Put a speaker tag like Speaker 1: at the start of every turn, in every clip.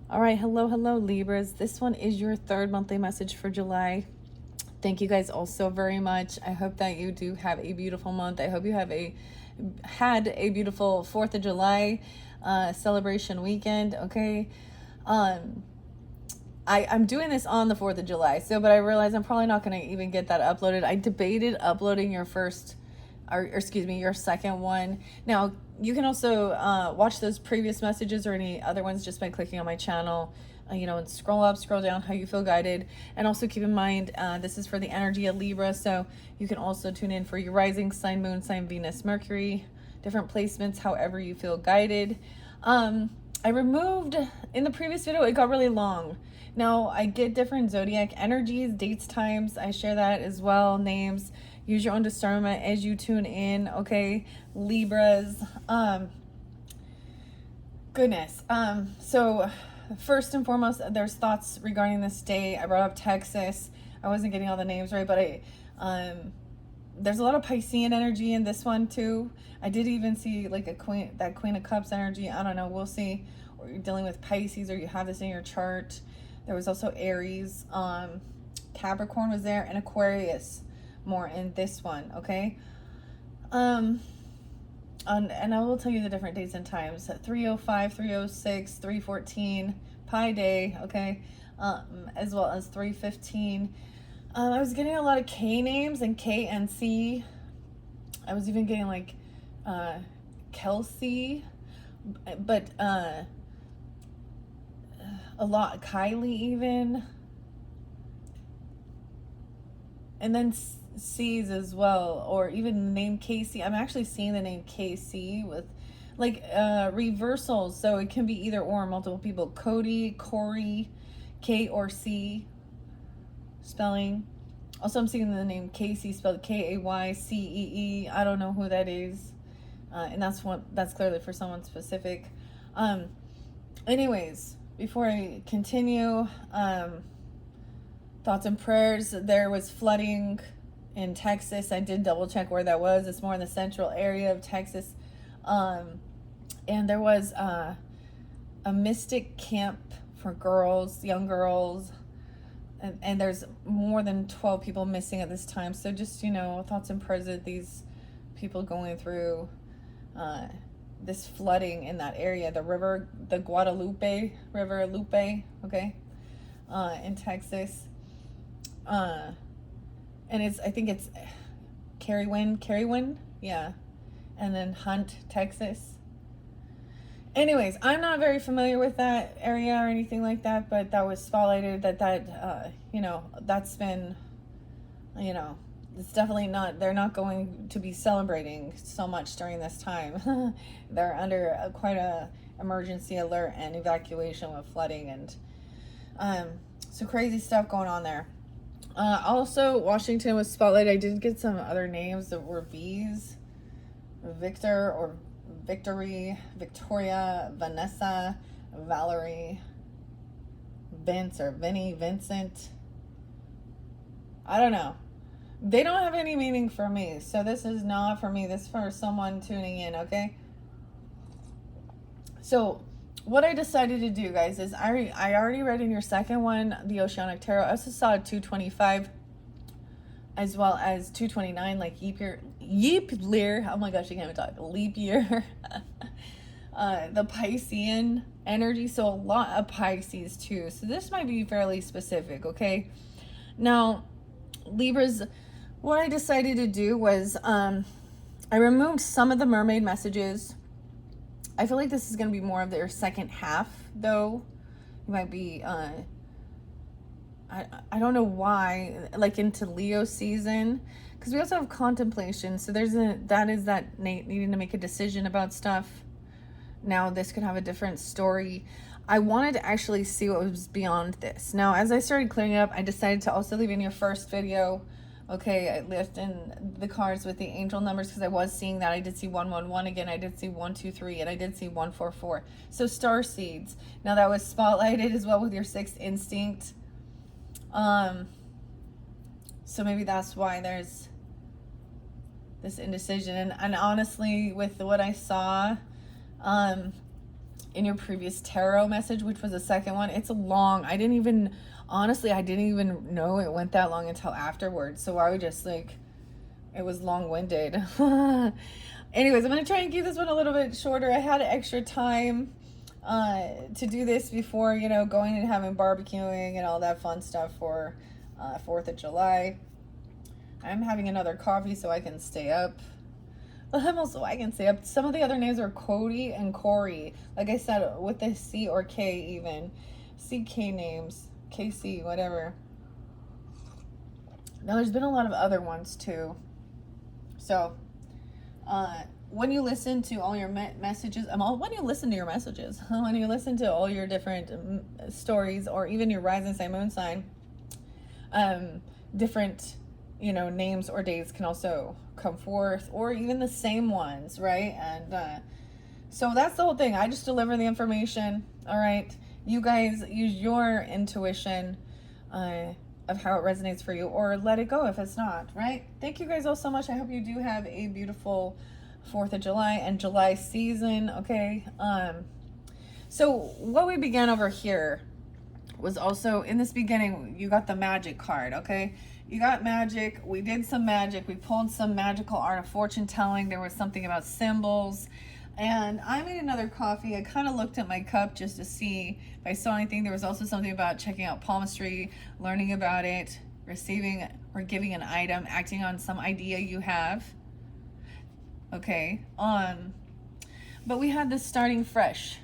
Speaker 1: All right, hello, Libras. This one is your third monthly message for July. Thank you guys all so very much. I hope that you do have a beautiful month. I hope you had a beautiful 4th of July celebration weekend, okay? I'm doing this on the 4th of July, but I realize I'm probably not going to even get that uploaded. I debated uploading your second one. Now, you can also watch those previous messages or any other ones just by clicking on my channel, and scroll up, scroll down, how you feel guided. And also keep in mind, this is for the energy of Libra, so you can also tune in for your rising sign, moon sign, Venus, Mercury, different placements, however you feel guided. I removed, in the previous video, it got really long. Now, I get different zodiac energies, dates, times. I share that as well, names. Use your own discernment as you tune in, okay? Libras. Goodness. So, first and foremost, there's thoughts regarding this day. I brought up Texas. I wasn't getting all the names right, but there's a lot of Piscean energy in this one too. I did even see like that Queen of Cups energy. I don't know. We'll see. Or you're dealing with Pisces, or you have this in your chart. There was also Aries. Capricorn was there, and Aquarius more in this one. Okay. And I will tell you the different dates and times. 3:05, 3:06, 3:14, Pi Day. Okay. As well as 3:15. I was getting a lot of K names and K and C. I was even getting like Kelsey, but a lot Kylie even, and then C's as well, or even the name Casey. I'm actually seeing the name Casey with like reversals, so it can be either or, multiple people. Cody, Corey, K or C spelling. Also, I'm seeing the name Casey spelled Kayceee. I don't know who that is, and that's clearly for someone specific. Anyways, before I continue, thoughts and prayers. There was flooding in Texas. I did double check where that was. It's more in the central area of Texas, and there was a mystic camp for girls, young girls. And there's more than 12 people missing at this time. So just, thoughts and prayers of these people going through this flooding in that area. The Guadalupe River, okay, in Texas. And I think it's Carriwin, yeah. And then Hunt, Texas. Anyways, I'm not very familiar with that area or anything like that, but that was spotlighted that that's been, it's definitely not, they're not going to be celebrating so much during this time. They're under quite a emergency alert and evacuation with flooding, and so crazy stuff going on there. Also, Washington was spotlighted. I did get some other names that were V's, Victor or Victory, Victoria, Vanessa, Valerie, Vince or Vinny, Vincent. I don't know. They don't have any meaning for me. So this is not for me. This is for someone tuning in, okay? So what I decided to do, guys, is I already read in your second one, the Oceanic Tarot. I also saw 225 as well as 229, like leap year. Oh my gosh, I can't even talk. Leap year. The Piscean energy, so a lot of Pisces too. So this might be fairly specific, okay? Now, Libras, what I decided to do was I removed some of the mermaid messages. I feel like this is going to be more of their second half, though. It might be I don't know why, like into Leo season, because we also have contemplation. So that is needing to make a decision about stuff. Now this could have a different story. I wanted to actually see what was beyond this. Now, as I started clearing it up, I decided to also leave in your first video. Okay, I left in the cards with the angel numbers because I was seeing that. I did see 111 again. I did see 123, and I did see 144. So star seeds. Now that was spotlighted as well with your sixth instinct. So maybe that's why there's this indecision. And honestly, with what I saw, in your previous tarot message, which was the second one. It's long. I didn't even, honestly, I didn't even know it went that long until afterwards. So I would just like, it was long-winded. Anyways, I'm going to try and keep this one a little bit shorter. I had extra time to do this before, you know, going and having barbecuing and all that fun stuff for 4th of July. I'm having another coffee so I can stay up. I can stay up. Some of the other names are Cody and Corey. Like I said, with the C or K even. CK names. KC, whatever. Now, there's been a lot of other ones too. So, when you listen to all your messages, when you listen to your messages, when you listen to all your different stories, or even your rising sign, moon sign, different, you know, names or dates can also come forth, or even the same ones, right? And so that's the whole thing. I just deliver the information. All right, you guys use your intuition of how it resonates for you, or let it go if it's not, right? Thank you guys all so much. I hope you do have a beautiful 4th of July and July season. Okay, so what we began over here was also, in this beginning, you got the magic card. Okay, you got magic. We did some magic. We pulled some magical art of fortune telling. There was something about symbols. And I made another coffee. I kind of looked at my cup just to see if I saw anything. There was also something about checking out palmistry, learning about it, receiving or giving an item, acting on some idea you have. Okay. But we had this starting fresh.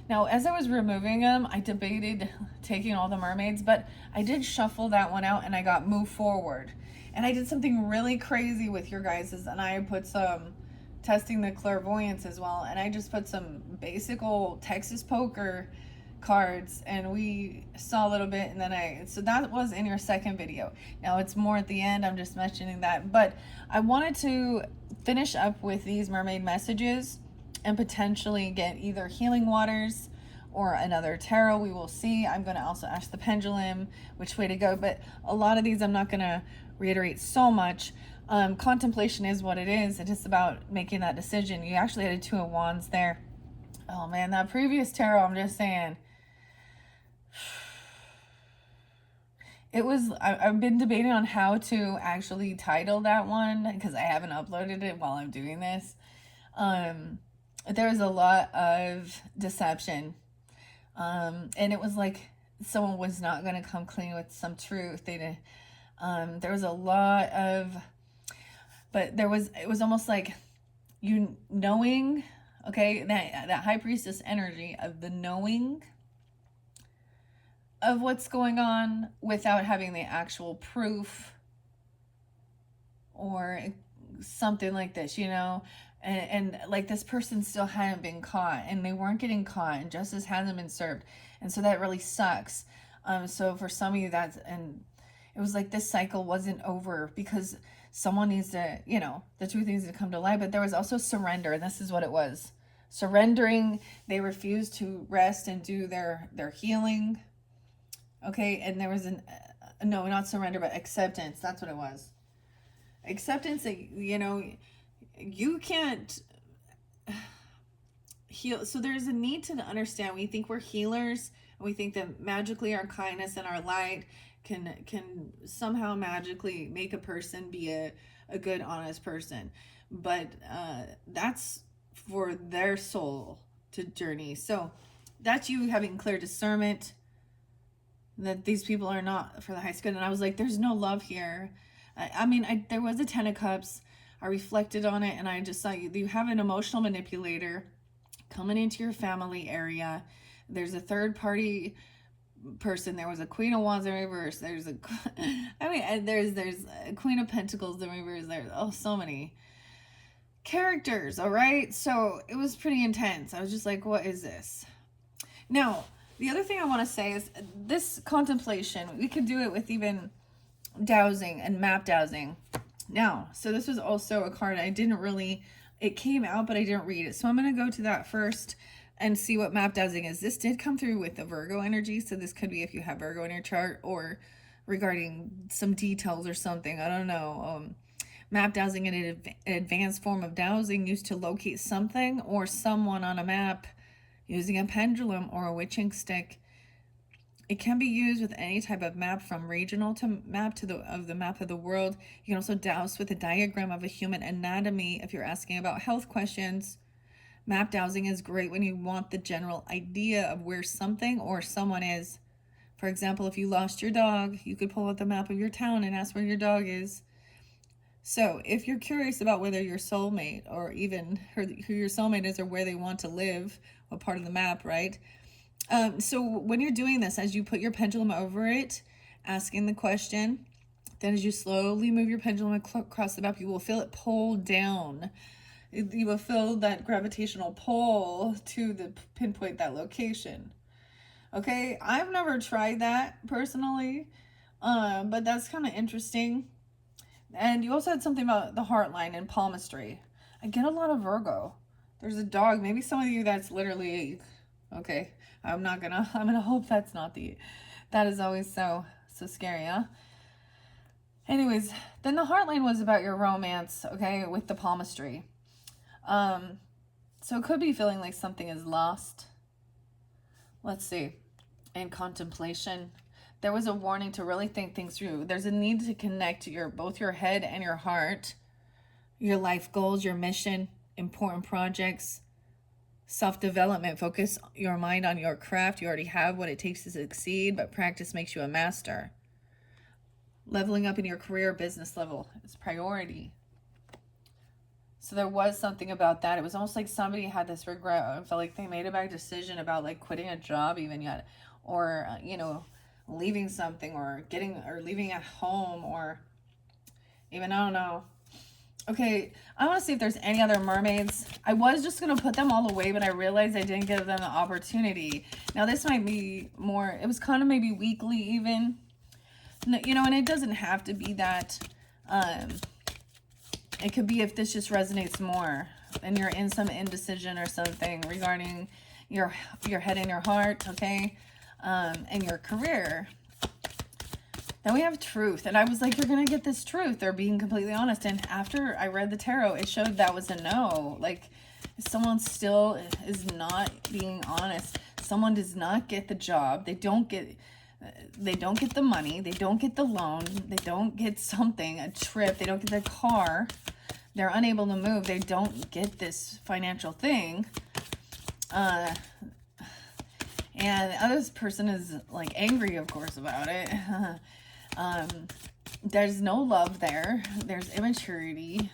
Speaker 1: Now, as I was removing them, I debated taking all the mermaids, but I did shuffle that one out and I got move forward. And I did something really crazy with your guys's, and I put some testing the clairvoyance as well, and I just put some basic old Texas poker cards, and we saw a little bit, and then so that was in your second video. Now it's more at the end, I'm just mentioning that, but I wanted to finish up with these mermaid messages and potentially get either healing waters or another tarot. We will see. I'm going to also ask the pendulum which way to go, but a lot of these I'm not going to reiterate so much. Contemplation is what it is. It is about making that decision. You actually had a 2 of wands there. Oh man, that previous tarot, I'm just saying, it was, I've been debating on how to actually title that one because I haven't uploaded it while I'm doing this. There was a lot of deception, and it was like someone was not going to come clean with some truth. There was a lot of, but it was almost like you knowing, okay, that high priestess energy of the knowing of what's going on without having the actual proof or something like this, you know, and like this person still hadn't been caught and they weren't getting caught and justice hasn't been served. And so that really sucks. So for some of you and it was like this cycle wasn't over because someone needs to, you know, the truth needs to come to light. But there was also surrender, and this is what it was. Surrendering. They refused to rest and do their healing. Okay, and there was no, not surrender, but acceptance. That's what it was. Acceptance that, you know, you can't heal. So there's a need to understand. We think we're healers, and we think that magically our kindness and our light can somehow magically make a person be a good, honest person. But that's for their soul to journey. So that's you having clear discernment that these people are not for the highest good. And I was like, there's no love here. I mean, there was a 10 of cups. I reflected on it, and I just saw you have an emotional manipulator coming into your family area. There's a third party person. There was a Queen of Wands in reverse. There's a, I mean, there's a Queen of Pentacles in reverse. There's so many characters. All right, so it was pretty intense. I was just like, what is this? Now, the other thing I want to say is this contemplation. We could do it with even dowsing and map dowsing. Now, so this was also a card I didn't really. It came out, but I didn't read it. So I'm going to go to that first and see what map dowsing is. This did come through with the Virgo energy, so this could be if you have Virgo in your chart or regarding some details or something. I don't know. Map dowsing in an advanced form of dowsing used to locate something or someone on a map, Using a pendulum or a witching stick, it can be used with any type of map, from regional to map to the map of the world. You can also dowse with a diagram of a human anatomy if you're asking about health questions. Map dowsing is great when you want the general idea of where something or someone is. For example, if you lost your dog, you could pull out the map of your town and ask where your dog is. So if you're curious about whether your soulmate, or even who your soulmate is, or where they want to live, what part of the map, right? So when you're doing this, as you put your pendulum over it, asking the question, then as you slowly move your pendulum across the map, you will feel it pull down. You will feel that gravitational pull to pinpoint that location. Okay, I've never tried that personally, but that's kind of interesting. And you also had something about the heart line and palmistry. I get a lot of Virgo. There's a dog. Maybe some of you that's literally, okay. I'm gonna hope that's not that is always so scary, huh? Anyways, then the heart line was about your romance, okay, with the palmistry. So it could be feeling like something is lost. Let's see. In contemplation, there was a warning to really think things through. There's a need to connect both your head and your heart, your life goals, your mission, important projects, self-development. Focus your mind on your craft. You already have what it takes to succeed, but practice makes you a master. Leveling up in your career, business level is priority. So there was something about that. It was almost like somebody had this regret. I felt like they made a bad decision about like quitting a job even yet, or leaving something, or leaving at home, or even, I don't know. Okay, I want to see if there's any other mermaids. I was just going to put them all away, but I realized I didn't give them the opportunity. Now this might be more, it was kind of maybe weekly even. And it doesn't have to be that. It could be if this just resonates more and you're in some indecision or something regarding your head and your heart, okay, and your career. Then we have truth. And I was like, you're going to get this truth. They're being completely honest. And after I read the tarot, it showed that was a no. Like, someone still is not being honest. Someone does not get the job. They don't get the money. They don't get the loan. They don't get something, a trip. They don't get their car. They're unable to move. They don't get this financial thing. And the other person is like angry, of course, about it. There's no love there. There's immaturity.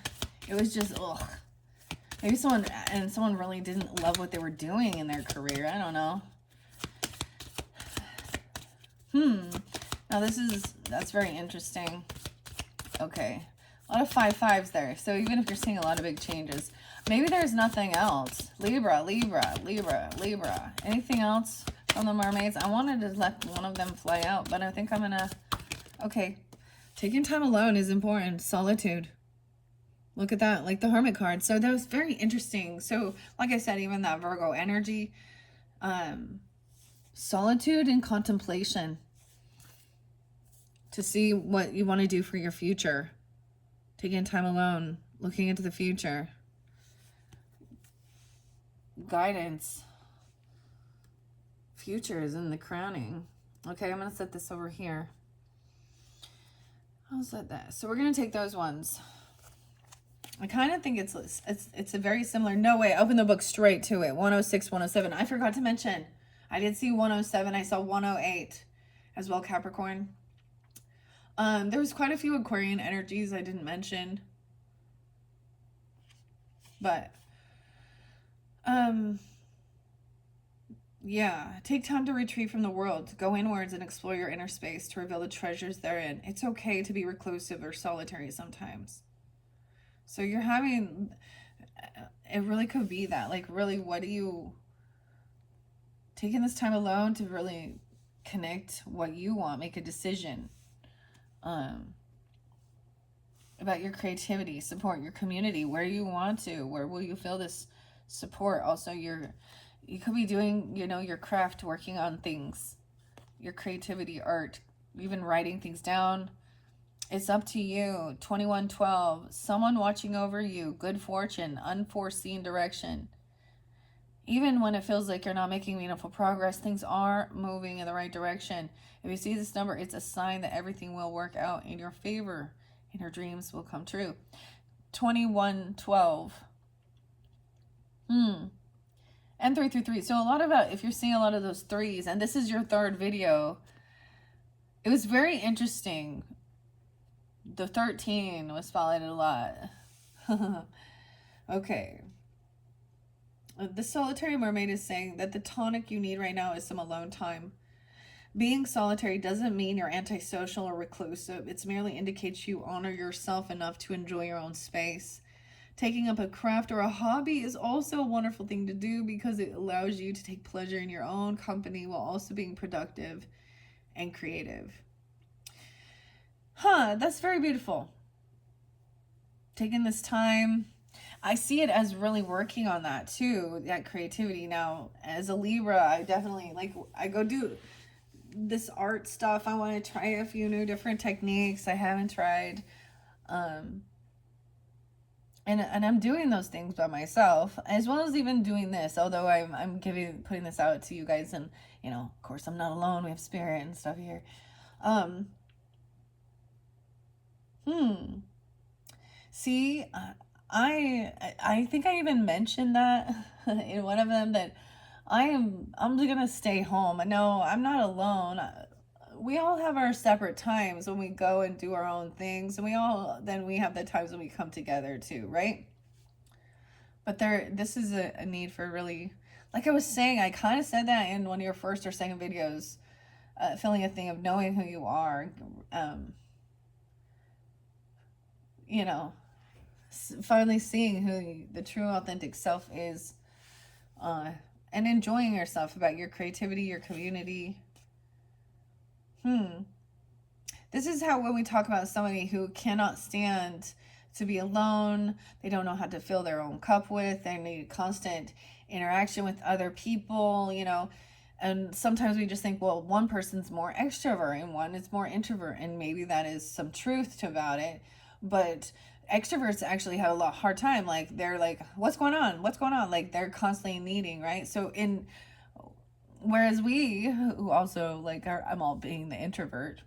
Speaker 1: It was just, ugh. Maybe someone really didn't love what they were doing in their career. I don't know. Now that's very interesting. Okay. A lot of 5/5s there. So even if you're seeing a lot of big changes, maybe there's nothing else. Libra. Anything else from the mermaids? I wanted to let one of them fly out, but I think I'm gonna, okay. Taking time alone is important. Solitude. Look at that, like the Hermit card. So that was very interesting. So like I said, even that Virgo energy, solitude and contemplation to see what you want to do for your future. Taking time alone, looking into the future. Guidance. Future is in the crowning. Okay, I'm going to set this over here. I'll set that. So we're going to take those ones. I kind of think it's a very similar. No way, open the book straight to it. 106, 107. I forgot to mention, I did see 107. I saw 108 as well, Capricorn. There was quite a few Aquarian energies I didn't mention. But, yeah, take time to retreat from the world. Go inwards and explore your inner space to reveal the treasures therein. It's okay to be reclusive or solitary sometimes. So you're having, it really could be that. Like, really, what do you, taking this time alone to really connect what you want, make a decision. About your creativity, support your community, where you want to, where will you feel this support. Also, you could be doing, your craft, working on things, your creativity, art, even writing things down. It's up to you. 2112, someone watching over you, good fortune, unforeseen direction. Even when it feels like you're not making meaningful progress, things are moving in the right direction. If you see this number, it's a sign that everything will work out in your favor and your dreams will come true. 2112. And 333. So a lot of if you're seeing a lot of those threes, and this is your third video, it was very interesting. The 13 was spotlighted a lot. Okay. The solitary mermaid is saying that the tonic you need right now is some alone time. Being solitary doesn't mean you're antisocial or reclusive. It merely indicates you honor yourself enough to enjoy your own space. Taking up a craft or a hobby is also a wonderful thing to do because it allows you to take pleasure in your own company while also being productive and creative. That's very beautiful. Taking this time, I see it as really working on that too, that creativity. Now, as a Libra, I definitely, like, I go do this art stuff. I want to try a few new different techniques I haven't tried. And I'm doing those things by myself, as well as even doing this, although I'm putting this out to you guys, and, you know, of course I'm not alone. We have spirit and stuff here. See, I think I even mentioned that in one of them, that I'm gonna stay home. No, I'm not alone. We all have our separate times when we go and do our own things, and we have the times when we come together too, right? But this is a need for really, like I was saying, I kind of said that in one of your first or second videos, feeling a thing of knowing who you are, you know, finally seeing who the true authentic self is, and enjoying yourself, about your creativity, your community. This is how, when we talk about somebody who cannot stand to be alone, they don't know how to fill their own cup with, they need constant interaction with other people, you know. And sometimes we just think, well, one person's more extrovert and one is more introvert, and maybe that is some truth about it. But extroverts actually have a lot hard time. Like, they're like, what's going on? Like, they're constantly needing, right? So whereas we, who also, like, I'm all being the introvert,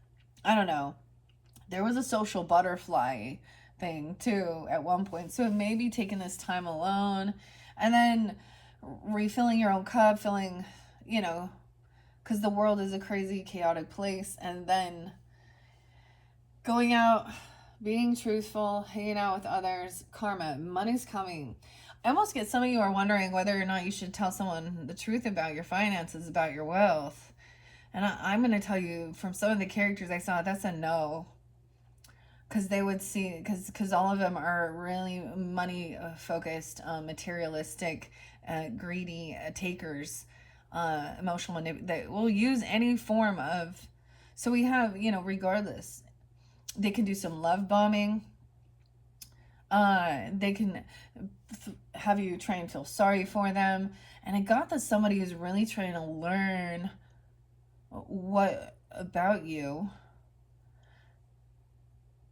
Speaker 1: I don't know. There was a social butterfly thing too at one point. So maybe taking this time alone and then refilling your own cup, filling, you know, because the world is a crazy, chaotic place, and then going out, being truthful, hanging out with others, karma, money's coming. I almost get some of you are wondering whether or not you should tell someone the truth about your finances, about your wealth. And I'm going to tell you, from some of the characters I saw, that's a no. Because they would see, because all of them are really money focused, materialistic, greedy takers, emotional that will use any form of. So we have, you know, regardless, they can do some love bombing. They can have you try and feel sorry for them. And I got that somebody is really trying to learn what about you.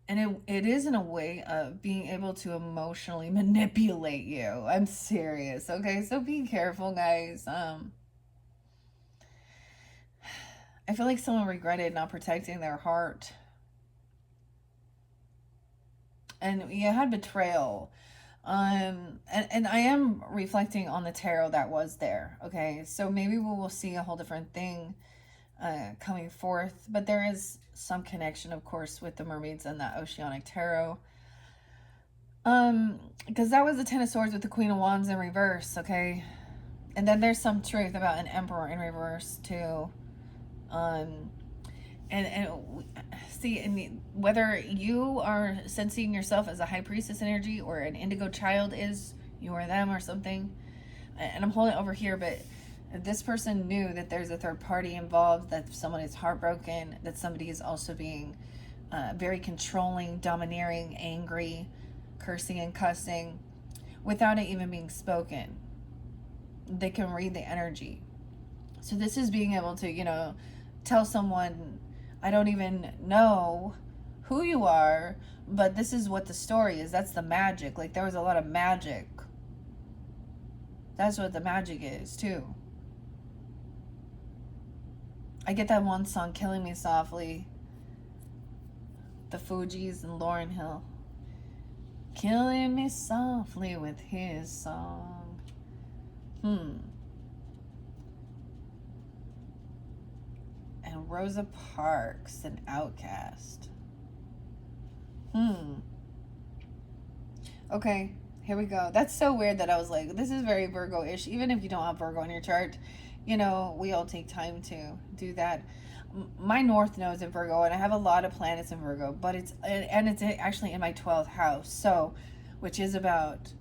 Speaker 1: And it is in a way of being able to emotionally manipulate you. I'm serious, okay? So be careful, guys. I feel like someone regretted not protecting their heart. And you had betrayal. And I am reflecting on the tarot that was there, okay? So maybe we will see a whole different thing coming forth, but there is some connection, of course, with the mermaids and that oceanic tarot, because that was the Ten of Swords with the Queen of Wands in reverse, okay? And then there's some truth about an Emperor in reverse too. And see, and whether you are sensing yourself as a High Priestess energy or an Indigo Child is, you or them or something, and I'm holding it over here, but this person knew that there's a third party involved, that someone is heartbroken, that somebody is also being very controlling, domineering, angry, cursing and cussing without it even being spoken. They can read the energy. So this is being able to, you know, tell someone, I don't even know who you are, but this is what the story is. That's the magic. Like, there was a lot of magic. That's what the magic is, too. I get that one song, Killing Me Softly. The Fugees and Lauryn Hill. Killing me softly with his song. And Rosa Parks and Outkast. Okay, here we go. That's so weird that I was like, this is very Virgo-ish. Even if you don't have Virgo in your chart, you know, we all take time to do that. My North Node is in Virgo, and I have a lot of planets in Virgo, but it's actually in my 12th house, so, which is about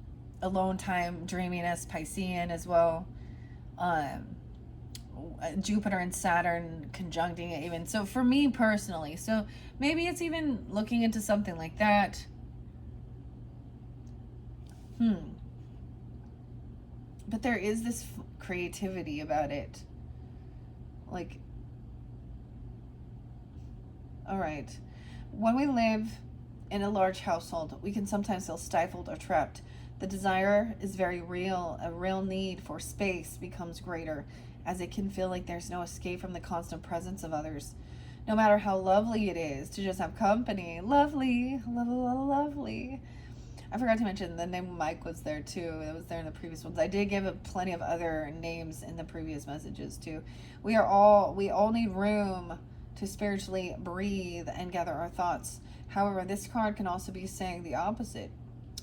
Speaker 1: alone time, dreaminess, Piscean as well. Jupiter and Saturn conjuncting it even. So for me personally, so maybe it's even looking into something like that. But there is this creativity about it. Like, all right. When we live in a large household, we can sometimes feel stifled or trapped. The desire is very real. A real need for space becomes greater, as it can feel like there's no escape from the constant presence of others. No matter how lovely it is to just have company. Lovely. Lovely. I forgot to mention the name Mike was there too. It was there in the previous ones. I did give plenty of other names in the previous messages too. We all need room to spiritually breathe and gather our thoughts. However, this card can also be saying the opposite,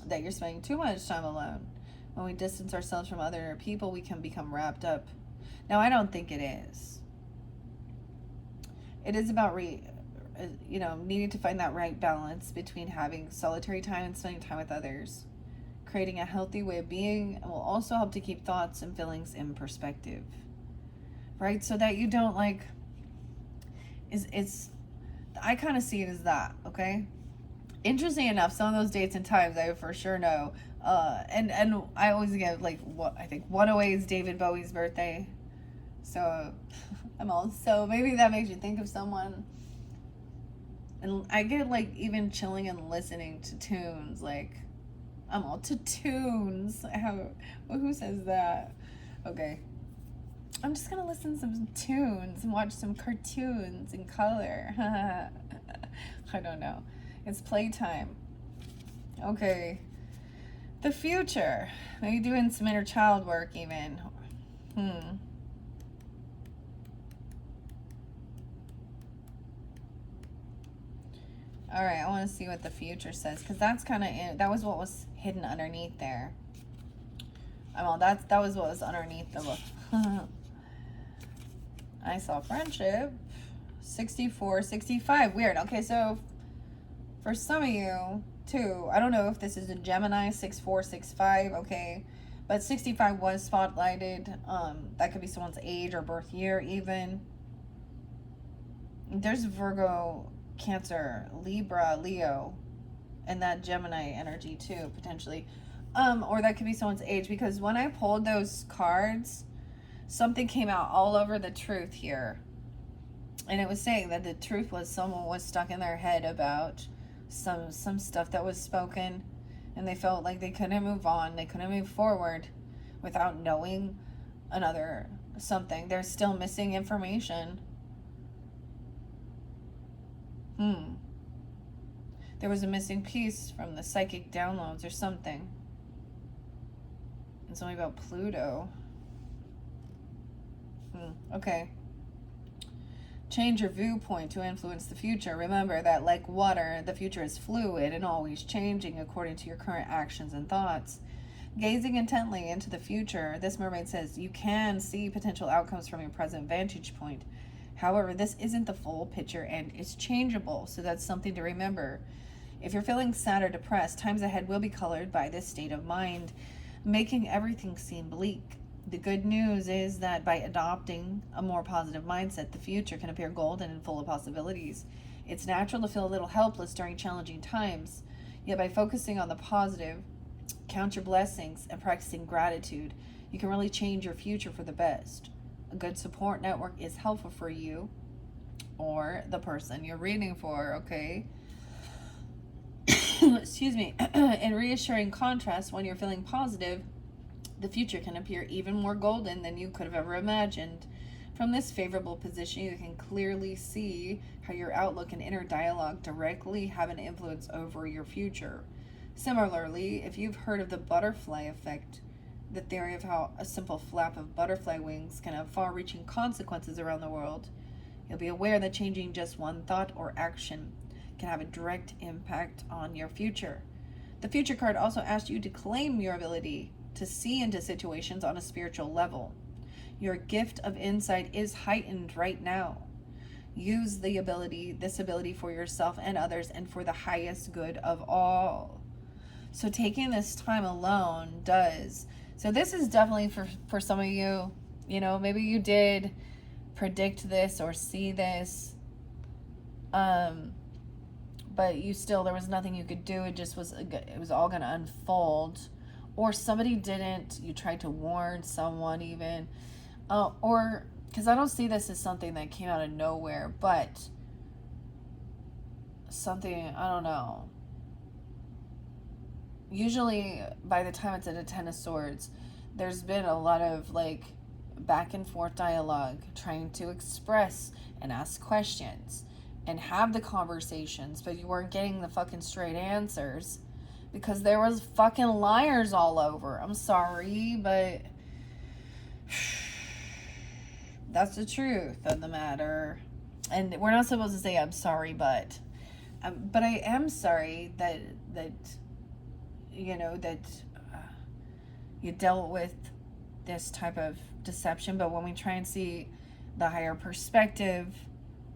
Speaker 1: that you're spending too much time alone. When we distance ourselves from other people, we can become wrapped up. Now, I don't think it is. It is about needing to find that right balance between having solitary time and spending time with others. Creating a healthy way of being will also help to keep thoughts and feelings in perspective, right? So that you don't I kind of see it as that, okay? Interesting enough, some of those dates and times I for sure know. And I always get I think 108 is David Bowie's birthday. So so maybe that makes you think of someone. And I get even chilling and listening to tunes. I'm all to tunes. Who says that? Okay. I'm just gonna listen to some tunes and watch some cartoons in color. I don't know. It's playtime. Okay. The future. Maybe doing some inner child work even. All right, I want to see what the future says, because that's that was what was hidden underneath there. That was what was underneath the book. I saw friendship. 64, 65. Weird. Okay, so for some of you, too, I don't know if this is a Gemini, 64, 65, okay, but 65 was spotlighted. That could be someone's age or birth year, even. There's Virgo, Cancer, Libra, Leo, and that Gemini energy too, potentially. Or that could be someone's age, because when I pulled those cards, something came out all over the truth here. And it was saying that the truth was someone was stuck in their head about some stuff that was spoken, and they felt like they couldn't move on, they couldn't move forward without knowing another something. They're still missing information. There was a missing piece from the psychic downloads or something. It's only about Pluto. Okay. Change your viewpoint to influence the future. Remember that, like water, the future is fluid and always changing according to your current actions and thoughts. Gazing intently into the future, this mermaid says you can see potential outcomes from your present vantage point. However, this isn't the full picture and it's changeable, so that's something to remember. If you're feeling sad or depressed, times ahead will be colored by this state of mind, making everything seem bleak. The good news is that by adopting a more positive mindset, the future can appear golden and full of possibilities. It's natural to feel a little helpless during challenging times, yet by focusing on the positive, count your blessings, and practicing gratitude, you can really change your future for the best. A good support network is helpful for you or the person you're reading for, okay? Excuse me. In reassuring contrast, when you're feeling positive, The future can appear even more golden than you could have ever imagined. From this favorable position, you can clearly see how your outlook and inner dialogue directly have an influence over your future. Similarly, if you've heard of the butterfly effect, the theory of how a simple flap of butterfly wings can have far reaching consequences around the world, you'll be aware that changing just one thought or action can have a direct impact on your future. The future card also asks you to claim your ability to see into situations on a spiritual level. Your gift of insight is heightened right now. Use this ability for yourself and others and for the highest good of all. So taking this time alone does. So this is definitely for some of you, maybe you did predict this or see this, but there was nothing you could do. It was all going to unfold. Or somebody didn't, you tried to warn someone even, or, because I don't see this as something that came out of nowhere, but something, I don't know. Usually, by the time it's at a Ten of Swords, there's been a lot of, back and forth dialogue, trying to express and ask questions and have the conversations, but you weren't getting the fucking straight answers. Because there was fucking liars all over. I'm sorry, but that's the truth of the matter. And we're not supposed to say I'm sorry, but I am sorry that you dealt with this type of deception. But when we try and see the higher perspective,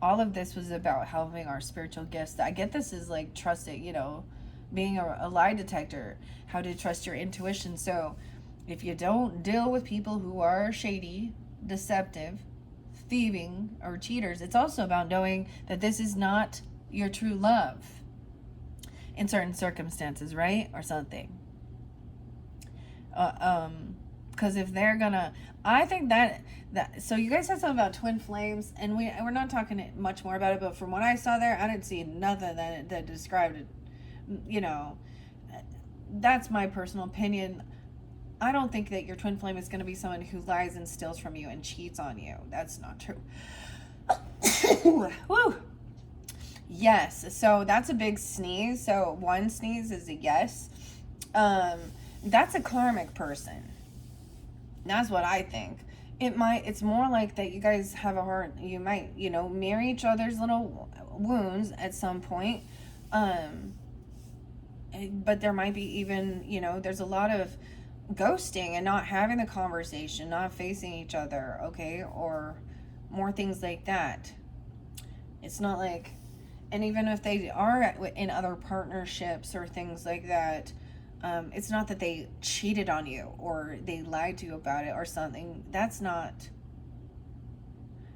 Speaker 1: all of this was about helping our spiritual gifts. I get this is trust it, being a lie detector, how to trust your intuition. So if you don't deal with people who are shady, deceptive, thieving, or cheaters, it's also about knowing that this is not your true love in certain circumstances, right? Or something. Because if they're gonna, I think that so you guys said something about twin flames, and we're not talking much more about it, but from what I saw there, I didn't see nothing that described it. That's my personal opinion. I don't think that your twin flame is going to be someone who lies and steals from you and cheats on you. That's not true. Woo. Yes, so that's a big sneeze. So one sneeze is a yes. That's a karmic person. That's what I think. It's more like that you guys have a heart. You might, mirror each other's little wounds at some point. But there might be even, there's a lot of ghosting and not having the conversation, not facing each other, okay? Or more things like that. It's not like, and even if they are in other partnerships or things like that, it's not that they cheated on you or they lied to you about it or something. That's not.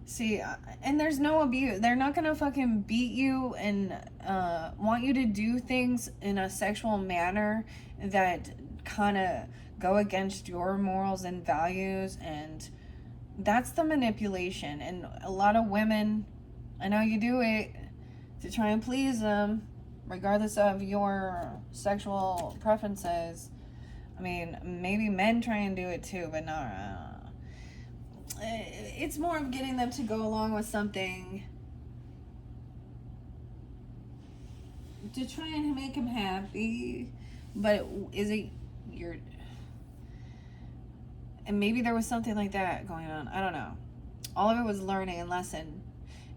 Speaker 1: See, and there's no abuse. They're not gonna fucking beat you and want you to do things in a sexual manner that kind of go against your morals and values, and that's the manipulation. And a lot of women, I know you do it to try and please them, regardless of your sexual preferences. I mean, maybe men try and do it too, but not. It's more of getting them to go along with something to try and make them happy. But is it your... And maybe there was something like that going on. I don't know. All of it was learning and lesson.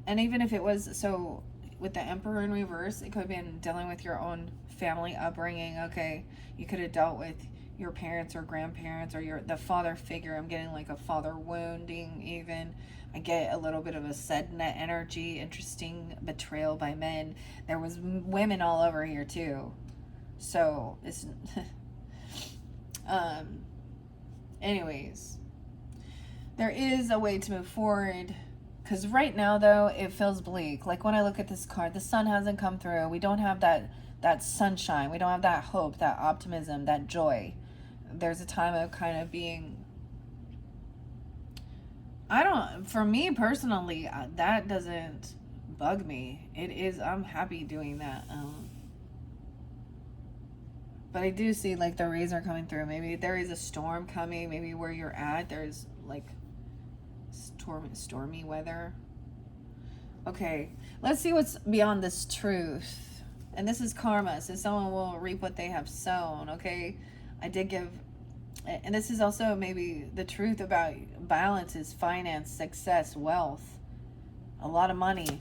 Speaker 1: And even if it was... So, with the Emperor in reverse, it could have been dealing with your own family upbringing. Okay, you could have dealt with your parents or grandparents or the father figure. I'm getting a father wounding even. I get a little bit of a Sedna energy, interesting betrayal by men. There was women all over here too. So it's anyways, there is a way to move forward. Because right now though, it feels bleak. Like when I look at this card, the sun hasn't come through. We don't have that sunshine. We don't have that hope, that optimism, that joy. There's a time of kind of being, for me personally, that doesn't bug me. It is, I'm happy doing that. But I do see like the rays are coming through. Maybe there is a storm coming. Maybe where you're at, there's like stormy weather. Okay, let's see what's beyond this truth. And this is karma, so someone will reap what they have sown, okay? I did give, and this is also maybe the truth about balance is finance, success, wealth, a lot of money.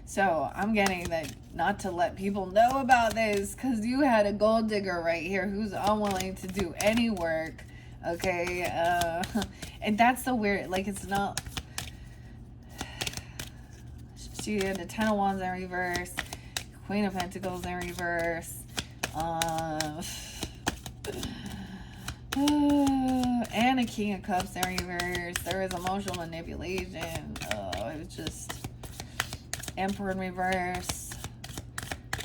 Speaker 1: So I'm getting that not to let people know about this because you had a gold digger right here who's unwilling to do any work, okay? And that's the weird, like it's not, she had the Ten of Wands in reverse, Queen of Pentacles in reverse, and a King of Cups in reverse. There is emotional manipulation. It was just Emperor in reverse.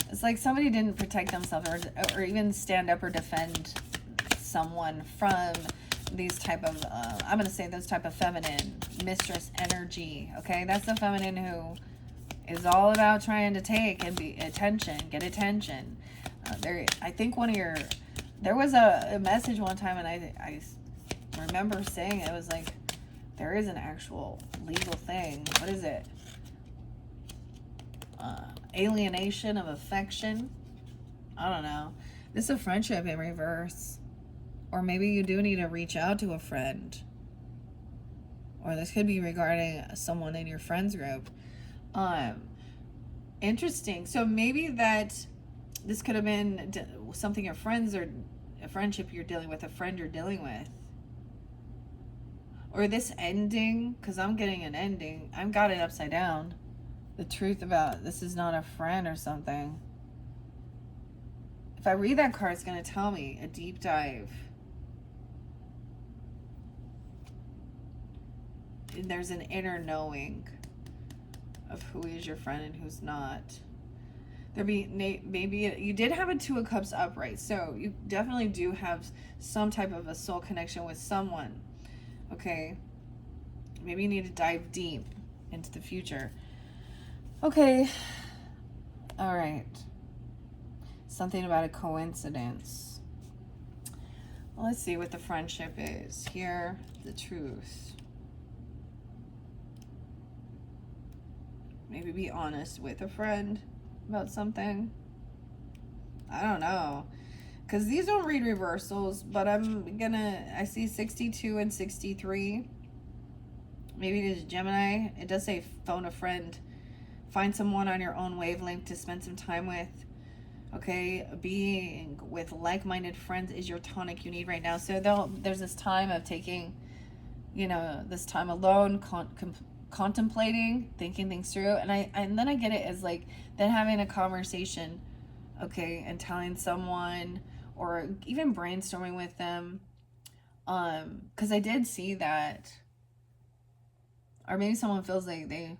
Speaker 1: It's like somebody didn't protect themselves or even stand up or defend someone from these type of, I'm going to say those type of feminine mistress energy. Okay, that's the feminine who is all about trying to take and be attention, get attention. I think there was a message one time, and I remember saying it was like, there is an actual legal thing. What is it? Alienation of affection. I don't know. This is a friendship in reverse. Or maybe you do need to reach out to a friend. Or this could be regarding someone in your friends group. Interesting. So maybe that this could have been something your friends or a friendship you're dealing with, a friend you're dealing with. Or this ending, because I'm getting an ending. I've got it upside down. The truth about this is not a friend or something. If I read that card, it's going to tell me a deep dive. And there's an inner knowing of who is your friend and who's not. Maybe you did have a Two of Cups upright, so you definitely do have some type of a soul connection with someone. Okay, maybe you need to dive deep into the future. Okay, all right. Something about a coincidence. Well, let's see what the friendship is here. The truth. Maybe be honest with a friend about something. I don't know. Because these don't read reversals, but I see 62 and 63. Maybe it is Gemini. It does say phone a friend. Find someone on your own wavelength to spend some time with. Okay, being with like-minded friends is your tonic you need right now. So there's this time of taking, this time alone, contemplating, thinking things through, and then I get it as like then having a conversation, okay, and telling someone or even brainstorming with them, because I did see that, or maybe someone feels like they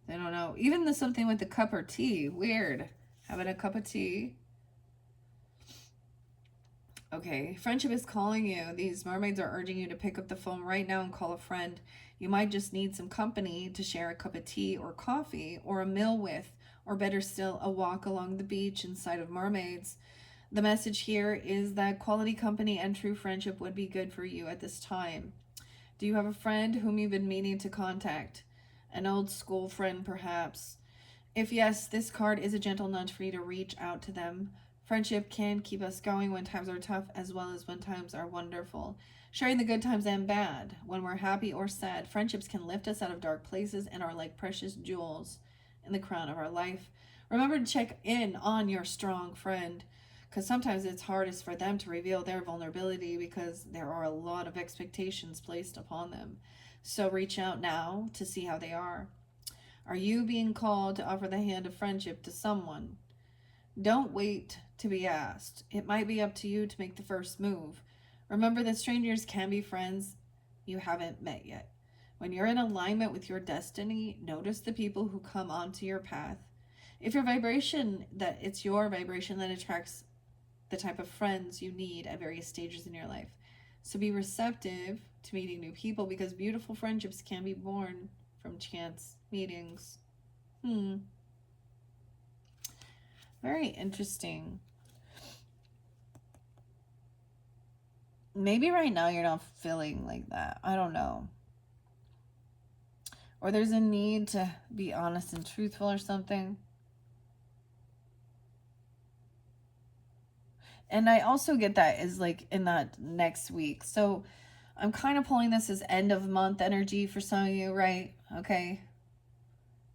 Speaker 1: don't know. Even something with the cup or tea, weird, having a cup of tea. Okay, friendship is calling you. These mermaids are urging you to pick up the phone right now and call a friend. You might just need some company to share a cup of tea or coffee or a meal with, or better still, a walk along the beach inside of mermaids. The message here is that quality company and true friendship would be good for you at this time. Do you have a friend whom you've been meaning to contact? An old school friend, perhaps? If yes, this card is a gentle nudge for you to reach out to them. Friendship can keep us going when times are tough as well as when times are wonderful. Sharing the good times and bad. When we're happy or sad, friendships can lift us out of dark places and are like precious jewels in the crown of our life. Remember to check in on your strong friend, because sometimes it's hardest for them to reveal their vulnerability because there are a lot of expectations placed upon them. So reach out now to see how they are. Are you being called to offer the hand of friendship to someone? Don't wait to be asked. It might be up to you to make the first move. Remember that strangers can be friends you haven't met yet. When you're in alignment with your destiny, notice the people who come onto your path. If your vibration, that it's your vibration that attracts the type of friends you need at various stages in your life. So be receptive to meeting new people, because beautiful friendships can be born from chance meetings. Very interesting. Maybe right now you're not feeling like that. I don't know. Or there's a need to be honest and truthful or something. And I also get that is like in that next week. So I'm kind of pulling this as end of month energy for some of you, right? Okay.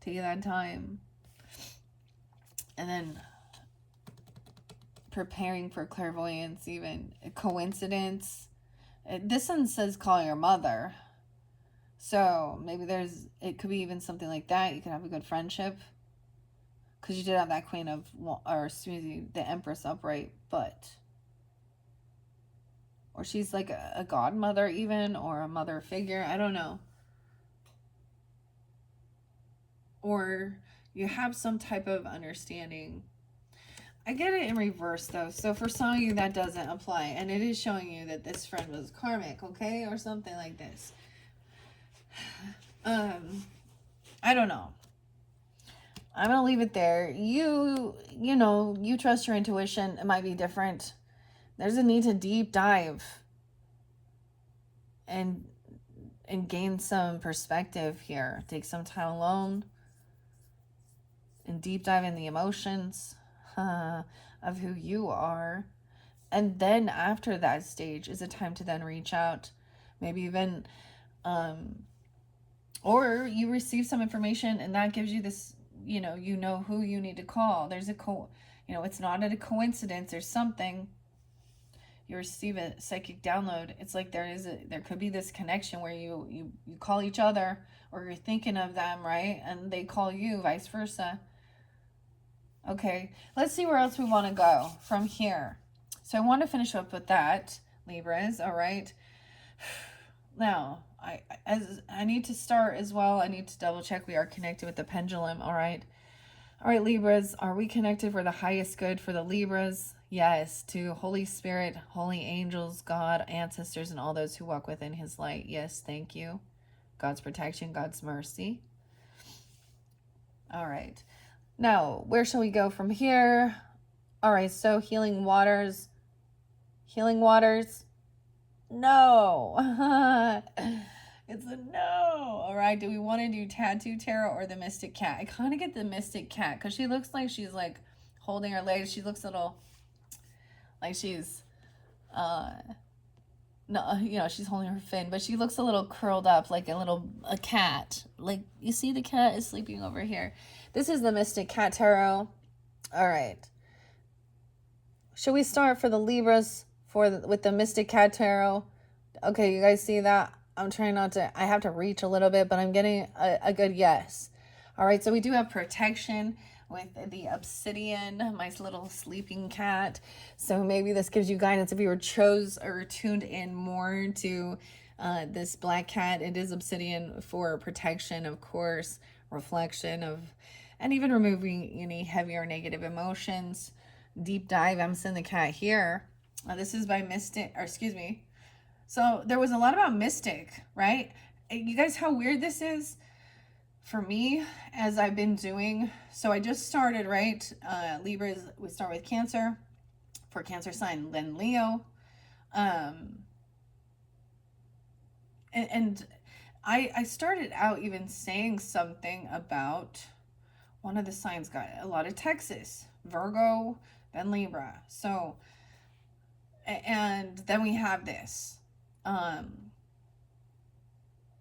Speaker 1: Take that time. And then preparing for clairvoyance, even a coincidence. This one says call your mother. So maybe it could be even something like that. You could have a good friendship. Because you did have that queen of, or excuse me, the empress upright, but. Or she's like a godmother even, or a mother figure. I don't know. Or you have some type of understanding. I get it in reverse though. So for some of you that doesn't apply. And it is showing you that this friend was karmic, okay? Or something like this. I don't know. I'm going to leave it there. You know, you trust your intuition. It might be different. There's a need to deep dive and gain some perspective here. Take some time alone and deep dive in the emotions of who you are. And then after that stage is a time to then reach out. Maybe even, or you receive some information and that gives you this, you know who you need to call. There's it's not a coincidence. There's something. You receive a psychic download. It's like there could be this connection where you call each other, or you're thinking of them, right? And they call you, vice versa. Okay, let's see where else we want to go from here. So I want to finish up with that, Libras, all right? Now, I need to start as well. I need to double check we are connected with the pendulum, all right? All right, Libras, are we connected for the highest good for the Libras? Yes, to Holy Spirit, holy angels, God, ancestors, and all those who walk within his light. Yes, thank you. God's protection, God's mercy. All right. Now, where shall we go from here? All right, so healing waters. Healing waters. No. It's a no. All right, do we want to do Tattoo Tarot or the Mystic Cat? I kind of get the Mystic Cat because she looks like she's like holding her legs. She looks a little like she's, no, she's holding her fin, but she looks a little curled up like a cat. Like, you see the cat is sleeping over here. This is the Mystic Cat Tarot. All right. Should we start for the Libras with the Mystic Cat Tarot? Okay, you guys see that? I'm trying not to, I have to reach a little bit, but I'm getting a good yes. All right, so we do have protection with the obsidian, my little sleeping cat. So maybe this gives you guidance if you were tuned in more to this black cat. It is obsidian for protection, of course, reflection of, and even removing any heavy or negative emotions. Deep dive, I'm seeing the cat here. This is by Mystic, or excuse me. So there was a lot about Mystic, right? You guys, how weird this is for me as I've been doing. So I just started, right? Libras, we start with Cancer for Cancer sign, then Leo. And I started out even saying something about one of the signs got a lot of Texas, Virgo, then Libra. So, and then we have this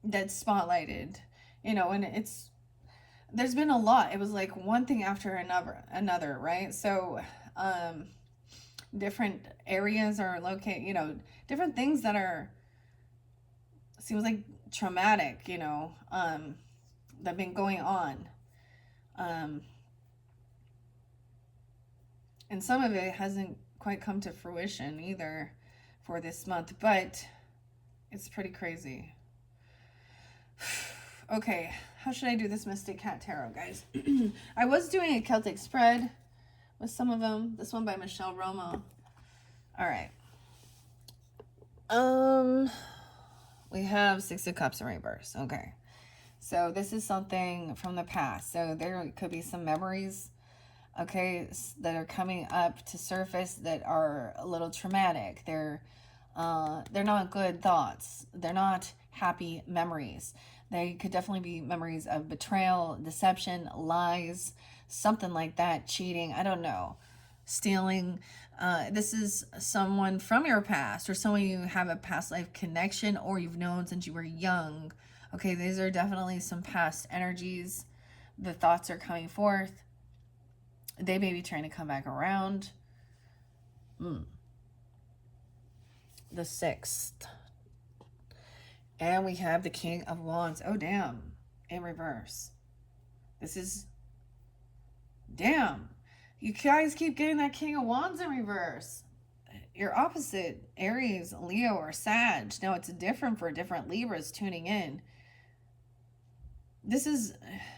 Speaker 1: that's spotlighted, and there's been a lot. It was like one thing after another, right? So different areas are located, different things that are, seems like traumatic, that have been going on. And some of it hasn't quite come to fruition either for this month, but it's pretty crazy. Okay, how should I do this Mystic Cat Tarot, guys? I was doing a Celtic spread with some of them. This one by Michelle Romo. All right. We have Six of Cups in reverse. Okay. So this is something from the past. So there could be some memories okay, that are coming up to surface that are a little traumatic. They're not good thoughts. They're not happy memories. They could definitely be memories of betrayal, deception, lies, something like that, cheating. I don't know, stealing. This is someone from your past or someone you have a past life connection or you've known since you were young. Okay, these are definitely some past energies. The thoughts are coming forth. They may be trying to come back around. The sixth. And we have the King of Wands. Oh, damn. In reverse. This is... Damn. You guys keep getting that King of Wands in reverse. Your opposite, Aries, Leo, or Sag. Now, it's different for different Libras tuning in. This is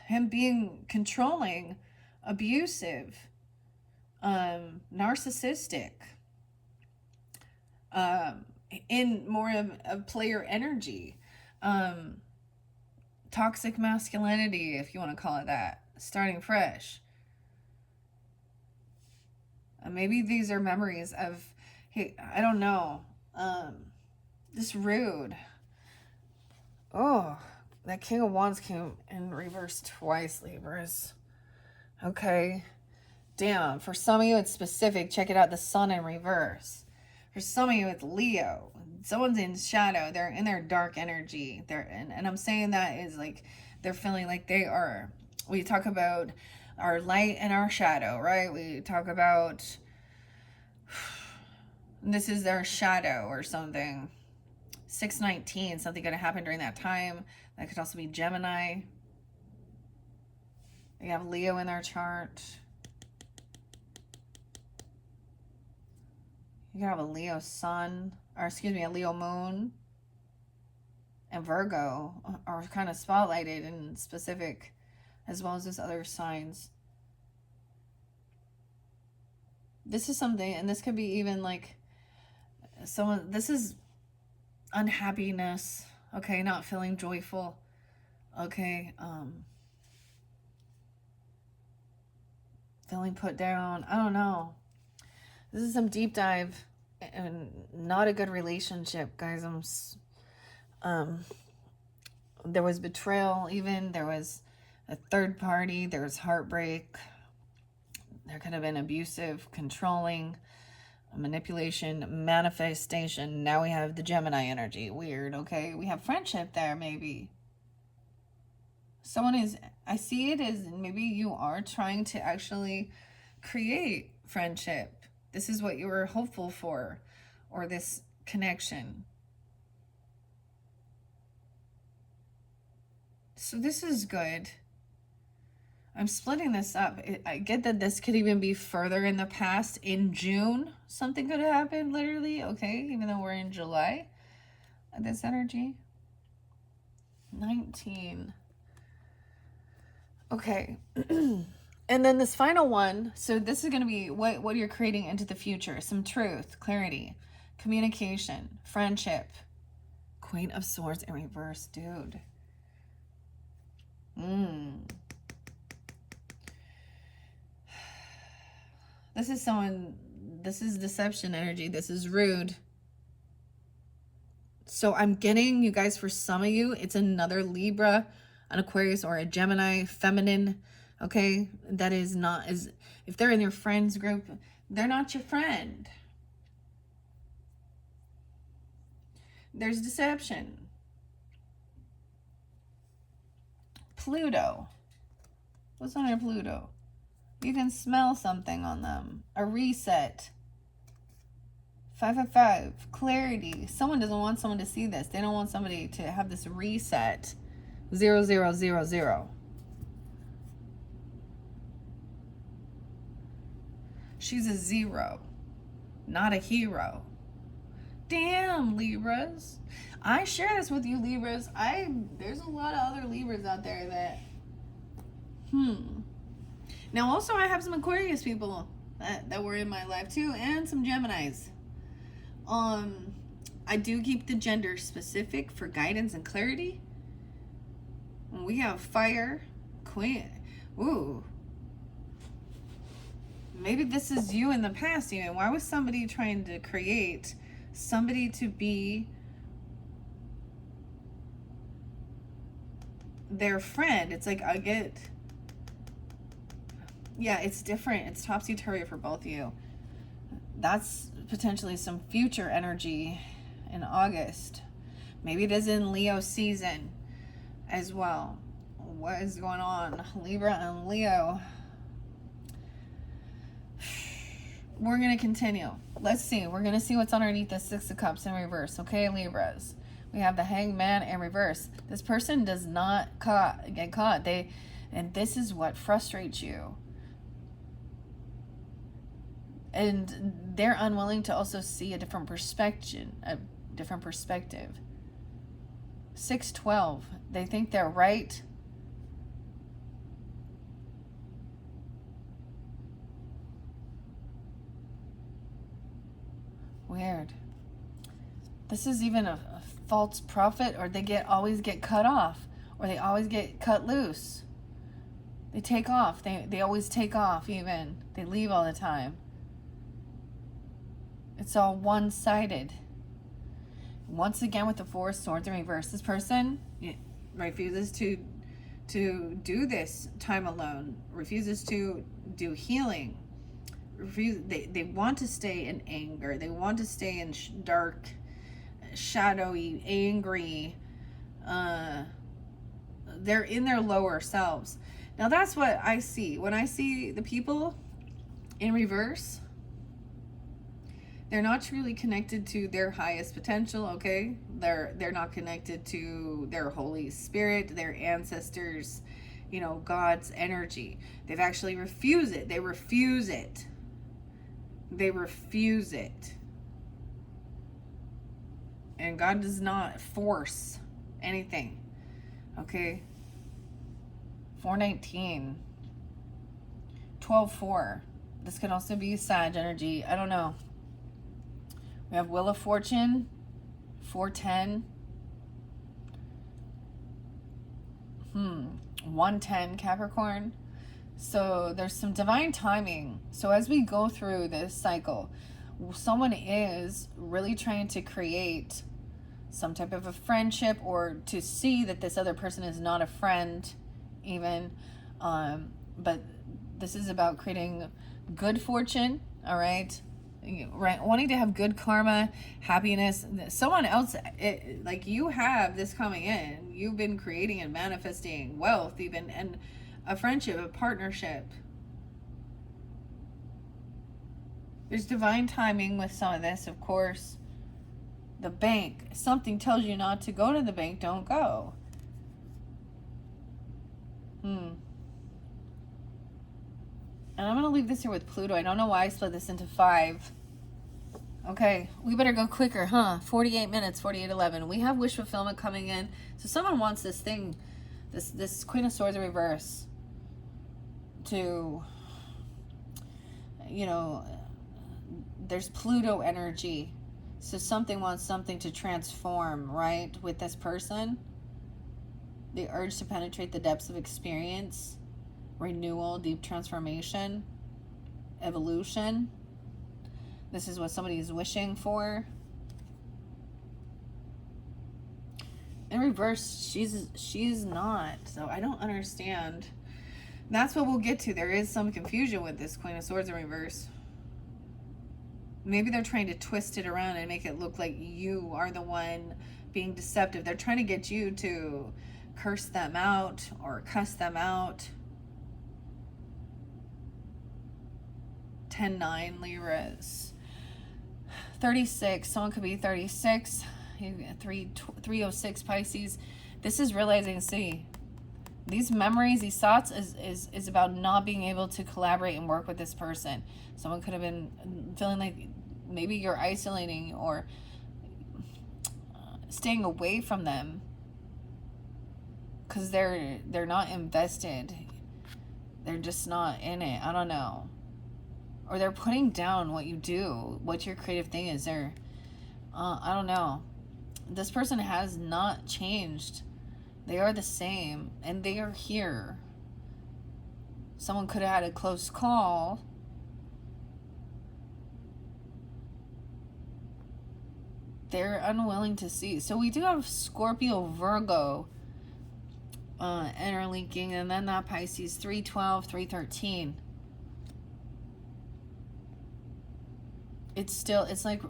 Speaker 1: him being controlling, abusive, narcissistic, in more of a player energy, toxic masculinity, if you want to call it that, starting fresh. Maybe these are memories of, hey, I don't know, this rude. Oh, that King of Wands came in reverse twice, Libras. Okay. Damn. For some of you, it's specific. Check it out. The Sun in reverse. For some of you, it's Leo. Someone's in shadow. They're in their dark energy. And I'm saying that is like they're feeling like they are. We talk about our light and our shadow, right? We talk about this is their shadow or something. 619, something going to happen during that time. That could also be Gemini. You have Leo in their chart. You can have a Leo sun, or excuse me, a Leo moon. And Virgo are kind of spotlighted and specific, as well as those other signs. This is something, and this could be even like someone, this is unhappiness, okay, not feeling joyful, okay, feeling put down. I don't know. This is some deep dive and not a good relationship, guys. There was betrayal, even there was a third party, there was heartbreak, there could have been abusive, controlling, manipulation, manifestation. Now we have the Gemini energy. Weird, okay? We have friendship there, maybe. Someone is, I see it as maybe you are trying to actually create friendship. This is what you were hopeful for, or this connection. So this is good. I'm splitting this up. I get that this could even be further in the past. In June, something could happen, literally, okay? Even though we're in July. This energy. 19. Okay. And then this final one. So this is going to be what you're creating into the future. Some truth, clarity, communication, friendship. Queen of Swords in reverse, dude. This is someone, this is deception energy. This is rude. So I'm getting, you guys, for some of you, it's another Libra, an Aquarius, or a Gemini, feminine, okay? That is not, if they're in your friends group, they're not your friend. There's deception. Pluto. What's on your Pluto? You can smell something on them. A reset. 555. Clarity. Someone doesn't want someone to see this. They don't want somebody to have this reset. 0000. She's a 0, not a hero. Damn, Libras. I share this with you, Libras. There's a lot of other Libras out there that Now, also, I have some Aquarius people that were in my life too, and some Geminis. I do keep the gender specific for guidance and clarity. We have fire, queen. Ooh. Maybe this is you in the past even. Why was somebody trying to create somebody to be their friend? It's like, I get, yeah, it's different. It's topsy-turvy for both of you. That's potentially some future energy in August. Maybe it is in Leo season as well. What is going on? Libra and Leo. We're going to continue. Let's see. We're going to see what's underneath the Six of Cups in reverse. Okay, Libras. We have the Hangman in reverse. This person does not get caught. And this is what frustrates you. And they're unwilling to also see a different perspective. 6-12. They think they're right. Weird. This is even a false prophet, or they always get cut off, or they always get cut loose. They take off. They always take off even. They leave all the time. It's all one-sided. Once again with the Four of Swords in reverse, this person refuses to do this time alone, refuses to do healing. They want to stay in anger. They want to stay in dark, shadowy, angry. They're in their lower selves. Now that's what I see. When I see the people in reverse, they're not truly connected to their highest potential, okay? They're not connected to their Holy Spirit, their ancestors, God's energy. They've actually refused it. They refuse it. They refuse it. And God does not force anything, okay? 419. 12-4. This could also be Sag energy. I don't know. We have Wheel of Fortune, 410. 110 Capricorn. So there's some divine timing. So as we go through this cycle, someone is really trying to create some type of a friendship, or to see that this other person is not a friend even. But this is about creating good fortune, all right? Right, wanting to have good karma, happiness. Someone else, like you have this coming in. You've been creating and manifesting wealth, even, and a friendship, a partnership. There's divine timing with some of this, of course. The bank. Something tells you not to go to the bank, don't go. And I'm going to leave this here with Pluto. I don't know why I split this into 5. Okay, we better go quicker, huh? 48 minutes, 48:11. We have wish fulfillment coming in. So someone wants this thing, this Queen of Swords in reverse, to, there's Pluto energy. So something wants something to transform, right? With this person. The urge to penetrate the depths of experience, renewal, deep transformation, evolution. This is what somebody is wishing for. In reverse, she's not. So I don't understand. That's what we'll get to. There is some confusion with this Queen of Swords in reverse. Maybe they're trying to twist it around and make it look like you are the one being deceptive. They're trying to get you to curse them out or cuss them out. 10-9 Libras. 36. Someone could be 36. 306 Pisces. This is realizing, see, these memories, these thoughts is about not being able to collaborate and work with this person. Someone could have been feeling like maybe you're isolating or staying away from them because they're not invested. They're just not in it. I don't know. Or they're putting down what you do, what your creative thing is. I don't know. This person has not changed. They are the same, and they are here. Someone could have had a close call, they're unwilling to see. So we do have Scorpio, Virgo interlinking, and then that Pisces 312, 313. It's like,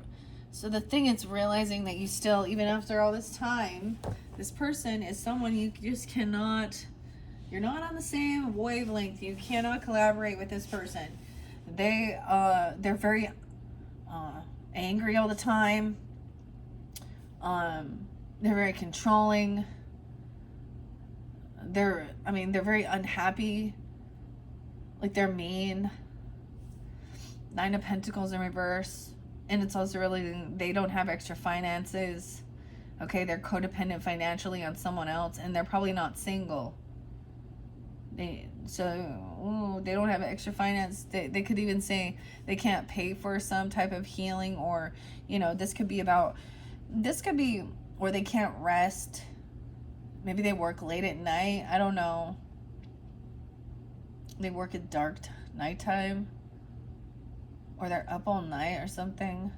Speaker 1: so the thing is realizing that you still, even after all this time, this person is someone you just cannot, you're not on the same wavelength. You cannot collaborate with this person. They're very angry all the time. They're very controlling. They're very unhappy. Like, they're mean. Nine of Pentacles in reverse. And it's also really, they don't have extra finances. Okay, they're codependent financially on someone else, and they're probably not single. They don't have extra finance. They could even say they can't pay for some type of healing, or, this could be, or they can't rest. Maybe they work late at night. I don't know. They work at dark nighttime. Or they're up all night or something.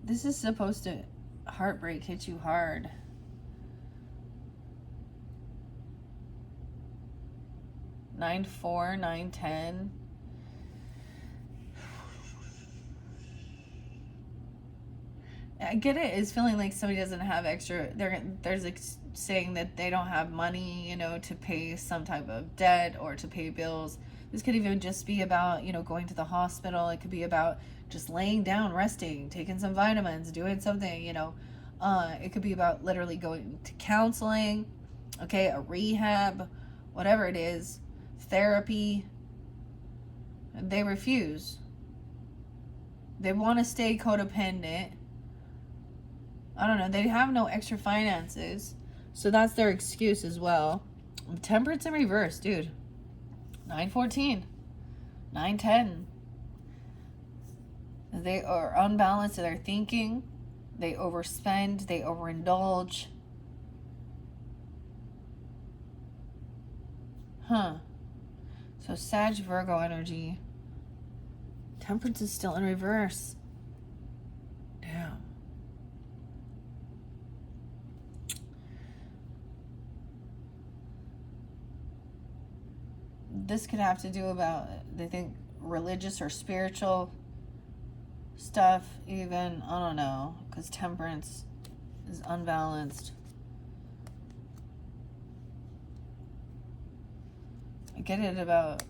Speaker 1: This is supposed to, heartbreak hit you hard. Nine, 4, 9, 10. I get it. It's feeling like somebody doesn't have extra. There's like saying that they don't have money, to pay some type of debt or to pay bills. This could even just be about, going to the hospital. It could be about just laying down, resting, taking some vitamins, doing something, It could be about literally going to counseling, okay, a rehab, whatever it is, therapy. They refuse. They want to stay codependent. I don't know. They have no extra finances. So that's their excuse as well. Temperance in reverse, dude. 9-14, 9-10. They are unbalanced in their thinking. They overspend. They overindulge. So Sag, Virgo energy. Temperance is still in reverse. Damn. This could have to do about, they think, religious or spiritual stuff even. I don't know, because temperance is unbalanced. I get it about,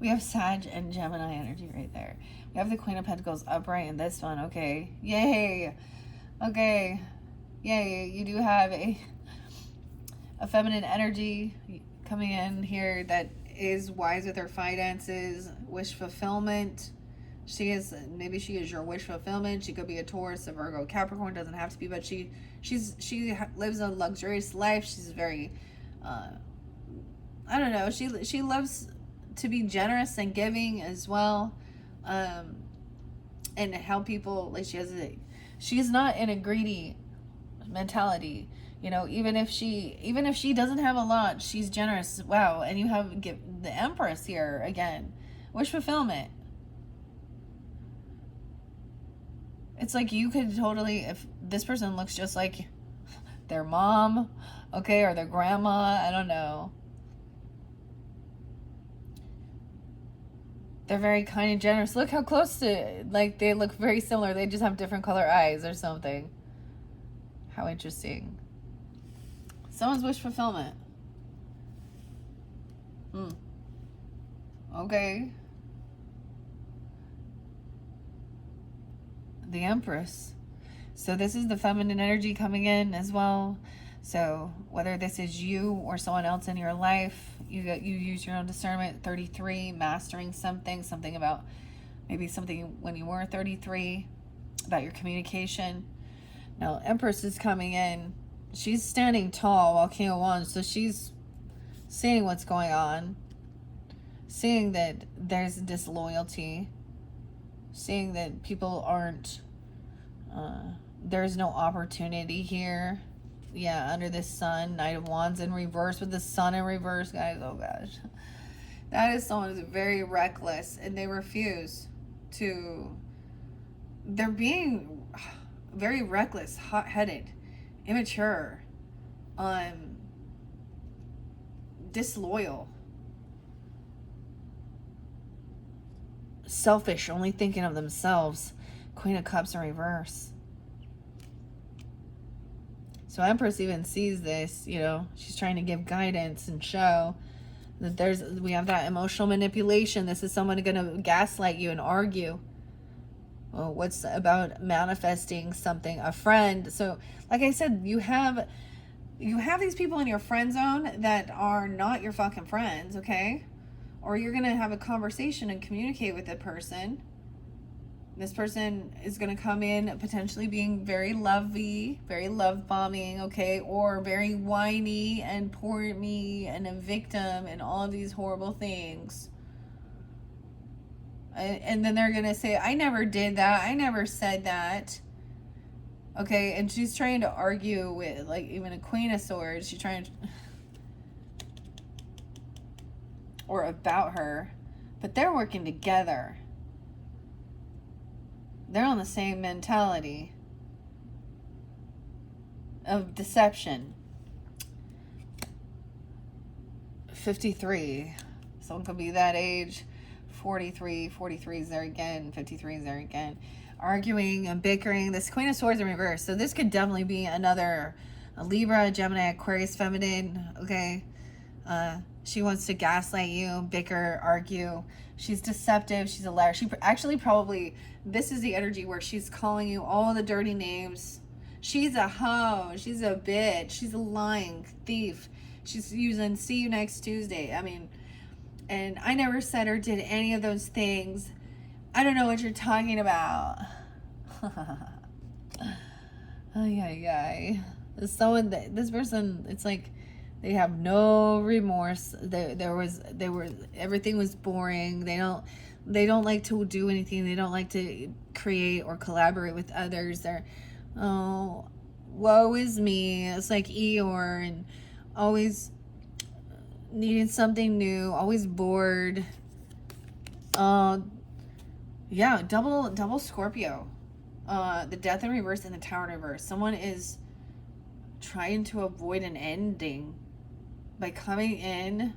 Speaker 1: we have Sag and Gemini energy right there. We have the Queen of Pentacles upright in this one. Okay, yay. Okay, yay. You do have a feminine energy coming in here that is wise with her finances, wish fulfillment. Maybe she is your wish fulfillment. She could be a Taurus, a Virgo, Capricorn, doesn't have to be, but she lives a luxurious life. She's very, I don't know, she loves to be generous and giving as well, and help people. Like, she's not in a greedy mentality. Even if she doesn't have a lot, she's generous. Wow. And you have the Empress here again. Wish fulfillment. It's like you could totally, if this person looks just like their mom, okay, or their grandma, I don't know. They're very kind and generous. Look how close to, like, they look very similar. They just have different color eyes or something. How interesting. Someone's wish fulfillment. Okay. The Empress. So this is the feminine energy coming in as well. So whether this is you or someone else in your life, you use your own discernment. 33, mastering something about maybe something when you were 33, about your communication. Now Empress is coming in. She's standing tall while King of Wands, so she's seeing what's going on, seeing that there's disloyalty, seeing that people aren't, there's no opportunity here. Yeah, under this sun, Knight of Wands in reverse with the sun in reverse, guys. Oh gosh. That is someone who's very reckless, and they refuse to they're being very reckless, hot-headed, immature, disloyal, selfish, only thinking of themselves. Queen of Cups in reverse. So Empress even sees this, you know, she's trying to give guidance and show that we have that emotional manipulation. This is someone going to gaslight you and argue. Well, what's about manifesting something, a friend. So like I said, you have these people in your friend zone that are not your fucking friends, okay? Or you're going to have a conversation and communicate with the person. This person is going to come in potentially being very lovey, very love bombing, okay? Or very whiny and poor me and a victim and all of these horrible things. And then they're going to say, I never did that. I never said that. Okay, and she's trying to argue with, like, even a Queen of Swords. She's trying to... or about her. But they're working together. They're on the same mentality of deception. 53. Someone could be that age. 43 is there again. 53 is there again. Arguing and bickering. This Queen of Swords in reverse. So this could definitely be another Libra, Gemini, Aquarius, feminine. Okay. She wants to gaslight you, bicker, argue. She's deceptive. She's a liar. She actually probably, this is the energy where she's calling you all the dirty names. She's a hoe. She's a bitch. She's a lying thief. She's using see you next Tuesday. I mean, and I never said or did any of those things. I don't know what you're talking about. This person, it's like, they have no remorse. Everything was boring. They don't like to do anything. They don't like to create or collaborate with others. They're, oh, woe is me. It's like Eeyore, and always needing something new, always bored. Yeah, double Scorpio. The Death in reverse and the Tower in reverse. Someone is trying to avoid an ending by coming in,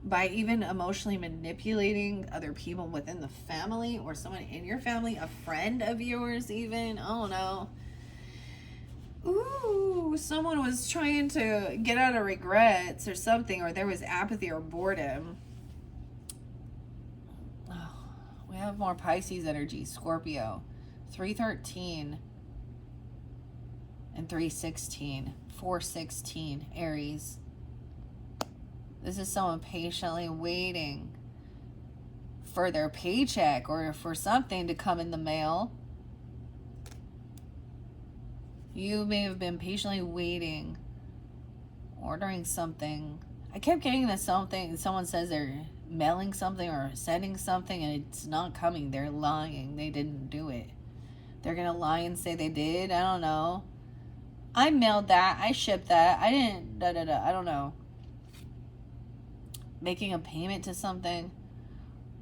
Speaker 1: by even emotionally manipulating other people within the family or someone in your family, a friend of yours even. Oh no. Ooh, someone was trying to get out of regrets or something, or there was apathy or boredom. Oh, we have more Pisces energy. Scorpio. 313 and 316. 416. Aries. This is someone patiently waiting for their paycheck or for something to come in the mail. You may have been patiently waiting, ordering something. I kept getting that someone says they're mailing something or sending something and it's not coming. They're lying. They didn't do it. They're going to lie and say they did. I don't know. I mailed that. I shipped that. I didn't. I don't know. Making a payment to something.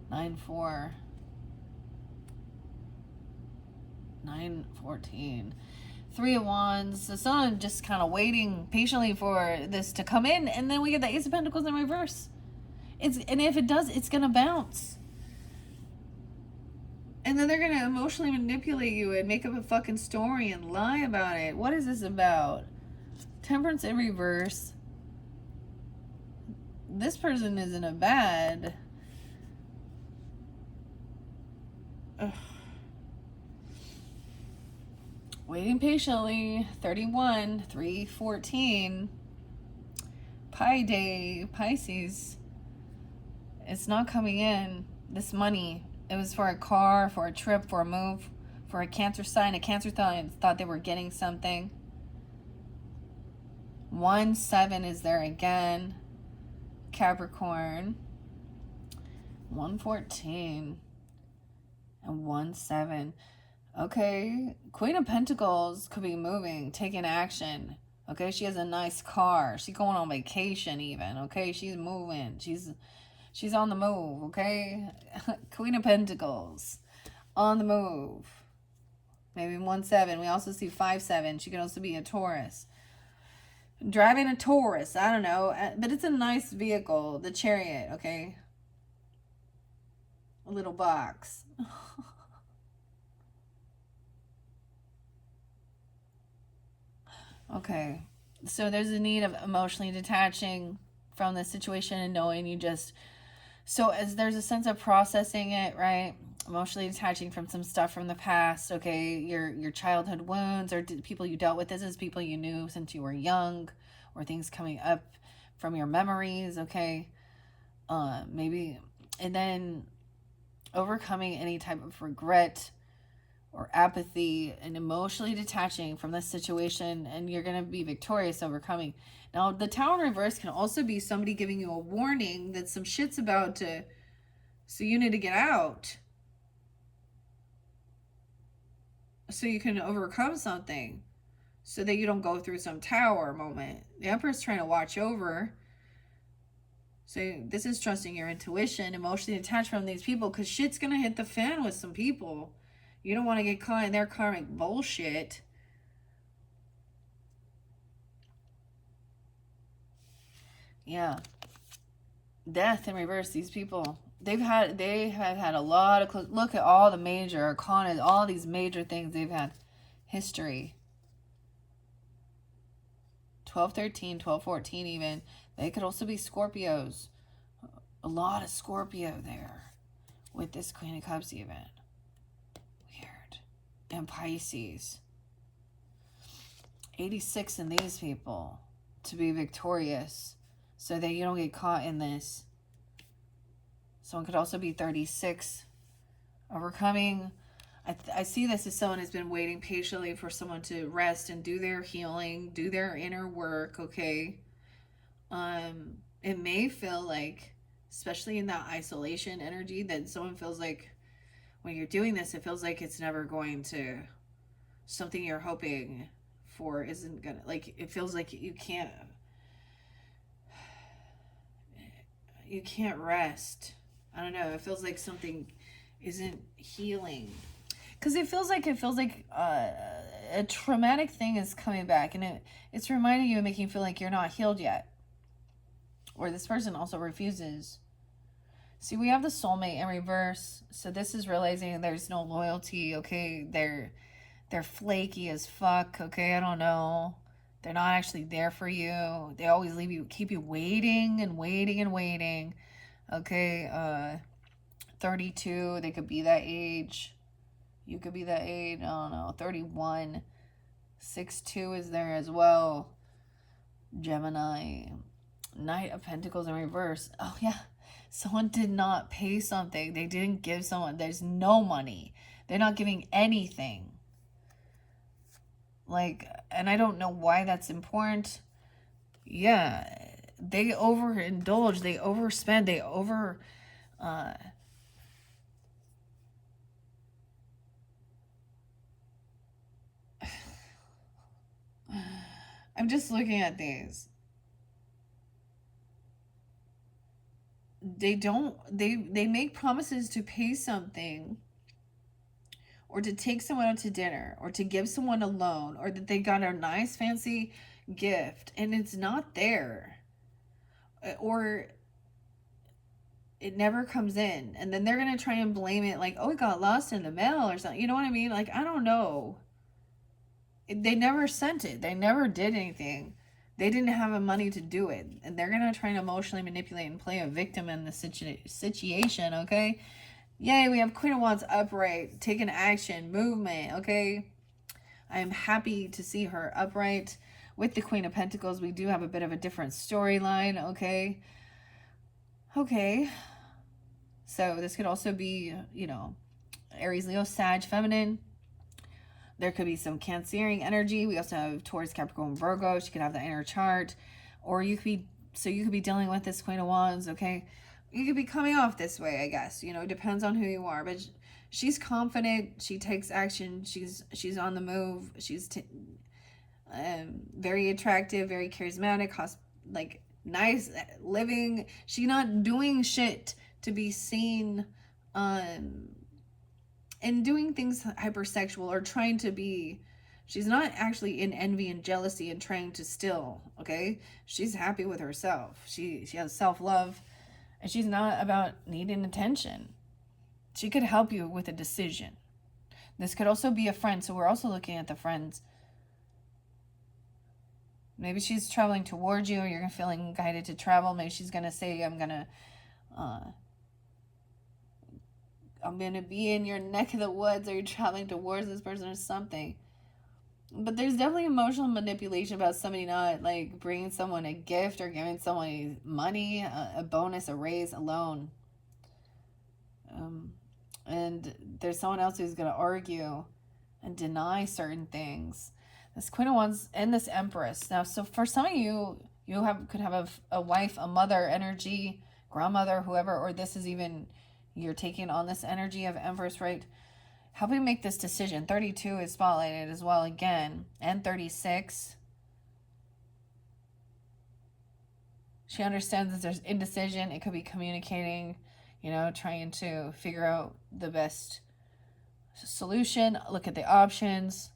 Speaker 1: 9-4. 9-14. 3 of Wands. So someone just kind of waiting patiently for this to come in, and then we get the Ace of Pentacles in reverse. And if it does, it's gonna bounce. And then they're gonna emotionally manipulate you and make up a fucking story and lie about it. What is this about? Temperance in reverse. This person is in a bad. Ugh. Waiting patiently. 31. 3-14. Pi Day. Pisces. It's not coming in. This money. It was for a car, for a trip, for a move, for a Cancer sign. A Cancer thought they were getting something. 1-7 is there again. Capricorn. 1-14 and 1-7. Okay, Queen of Pentacles could be moving, taking action. Okay, she has a nice car. She's going on vacation even. Okay, she's moving. She's on the move. Okay, Queen of Pentacles. on the move. Maybe 1-7. We also see 5-7. She can also be a Taurus. Driving a Taurus. I don't know. But it's a nice vehicle. The Chariot, okay? A little box. Okay. So there's a need of emotionally detaching from the situation and knowing you just... So as there's a sense of processing it, right? Emotionally detaching from some stuff from the past, okay? Your childhood wounds or people you dealt with. This is people you knew since you were young, or things coming up from your memories, okay? Maybe, and then overcoming any type of regret or apathy and emotionally detaching from this situation, and you're going to be victorious overcoming. Now, the Tower in reverse can also be somebody giving you a warning that some shit's about to... So you need to get out. So you can overcome something. So that you don't go through some tower moment. The Emperor's trying to watch over. So this is trusting your intuition, emotionally detached from these people, because shit's going to hit the fan with some people. You don't want to get caught in their karmic bullshit. Yeah. Death in reverse. These people, they have had a lot of... Look at all the major arcana, all these major things they've had. History. 12-13, 12-14 even. They could also be Scorpios. A lot of Scorpio there with this Queen of Cups even. Weird. And Pisces. 86 in these people to be victorious so that you don't get caught in this. Someone could also be 36. Overcoming. I see this as someone has been waiting patiently for someone to rest and do their healing, do their inner work, okay? It may feel like, especially in that isolation energy, that someone feels like when you're doing this, it feels like it's never going to... Something you're hoping for isn't gonna... Like, it feels like you can't rest. I don't know. It feels like something isn't healing. Because it feels like a traumatic thing is coming back, and it's reminding you and making you feel like you're not healed yet. Or this person also refuses. See, we have the soulmate in reverse. So this is realizing there's no loyalty, okay? They're flaky as fuck, okay? I don't know. They're not actually there for you. They always keep you waiting and waiting and waiting. Okay, 32, they could be that age. You could be that age, I don't know, 31. 6-2 is there as well. Gemini. Knight of Pentacles in reverse. Oh, yeah. Someone did not pay something. They didn't give someone. There's no money. They're not giving anything. Like, and I don't know why that's important. Yeah. They overindulge. They overspend. They over... I'm just looking at these. They make promises to pay something, or to take someone out to dinner, or to give someone a loan, or that they got a nice fancy gift and it's not there, or it never comes in, and then they're gonna try and blame it like, oh, it got lost in the mail or something. You know what I mean? Like, I don't know. They never sent it. They never did anything. They didn't have the money to do it. And they're going to try and emotionally manipulate and play a victim in the situation, okay? Yay, we have Queen of Wands upright, taking action, movement, okay? I am happy to see her upright. With the Queen of Pentacles, we do have a bit of a different storyline, okay? Okay. So this could also be, you know, Aries, Leo, Sag, feminine. There could be some Cancerian energy. We also have Taurus, Capricorn, Virgo. She could have the inner chart. Or you could be dealing with this Queen of Wands, okay? You could be coming off this way, I guess. You know, it depends on who you are. But she's confident. She takes action. She's on the move. She's very attractive, very charismatic, like nice living. She's not doing shit to be seen and doing things hypersexual or trying to be. She's not actually in envy and jealousy and trying to still, okay? She's happy with herself. She has self-love, and she's not about needing attention. She could help you with a decision. This could also be a friend, so we're also looking at the friends. Maybe she's traveling towards you, or you're feeling guided to travel. Maybe she's gonna say, I'm gonna be in your neck of the woods, or you're traveling towards this person or something. But there's definitely emotional manipulation about somebody not like bringing someone a gift or giving someone money, a bonus, a raise, a loan. And there's someone else who's going to argue and deny certain things. This Queen of Wands and this Empress. Now, so for some of you, could have a wife, a mother energy, grandmother, whoever, or this is even, you're taking on this energy of Empress, right? Helping make this decision. 32 is spotlighted as well again, and 36. She understands that there's indecision. It could be communicating, trying to figure out the best solution. Look at the options.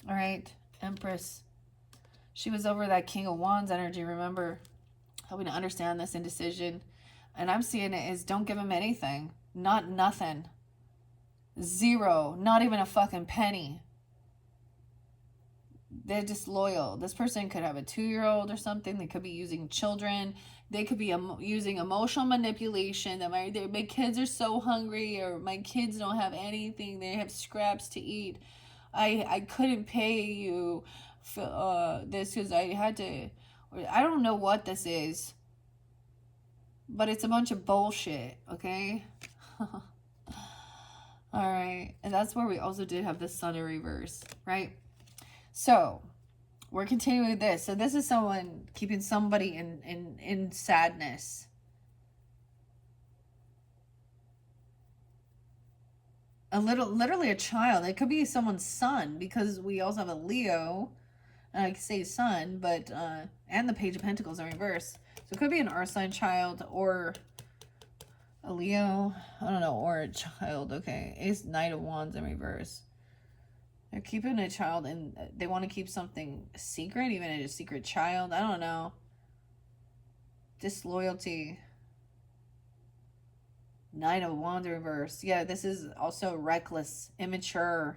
Speaker 1: All right, Empress. She was over that King of Wands energy, remember? Helping to understand this indecision. And I'm seeing it as don't give him anything. Not nothing. Zero. Not even a fucking penny. They're disloyal. This person could have a 2-year-old or something. They could be using children. They could be using emotional manipulation. That my kids are so hungry, or my kids don't have anything. They have scraps to eat. I couldn't pay you for this because I had to. I don't know what this is, but it's a bunch of bullshit. Okay. All right, and that's where we also did have the Sun in reverse, right? So we're continuing with this. So this is someone keeping somebody in sadness. Literally a child. It could be someone's son, because we also have a Leo. I say son, but and the Page of Pentacles in reverse. So it could be an earth sign child, or a Leo, I don't know, or a child, okay. It's Knight of Wands in reverse. They're keeping a child, and they want to keep something secret, even a secret child. I don't know. Disloyalty. Knight of Wands in reverse. Yeah, this is also reckless, immature.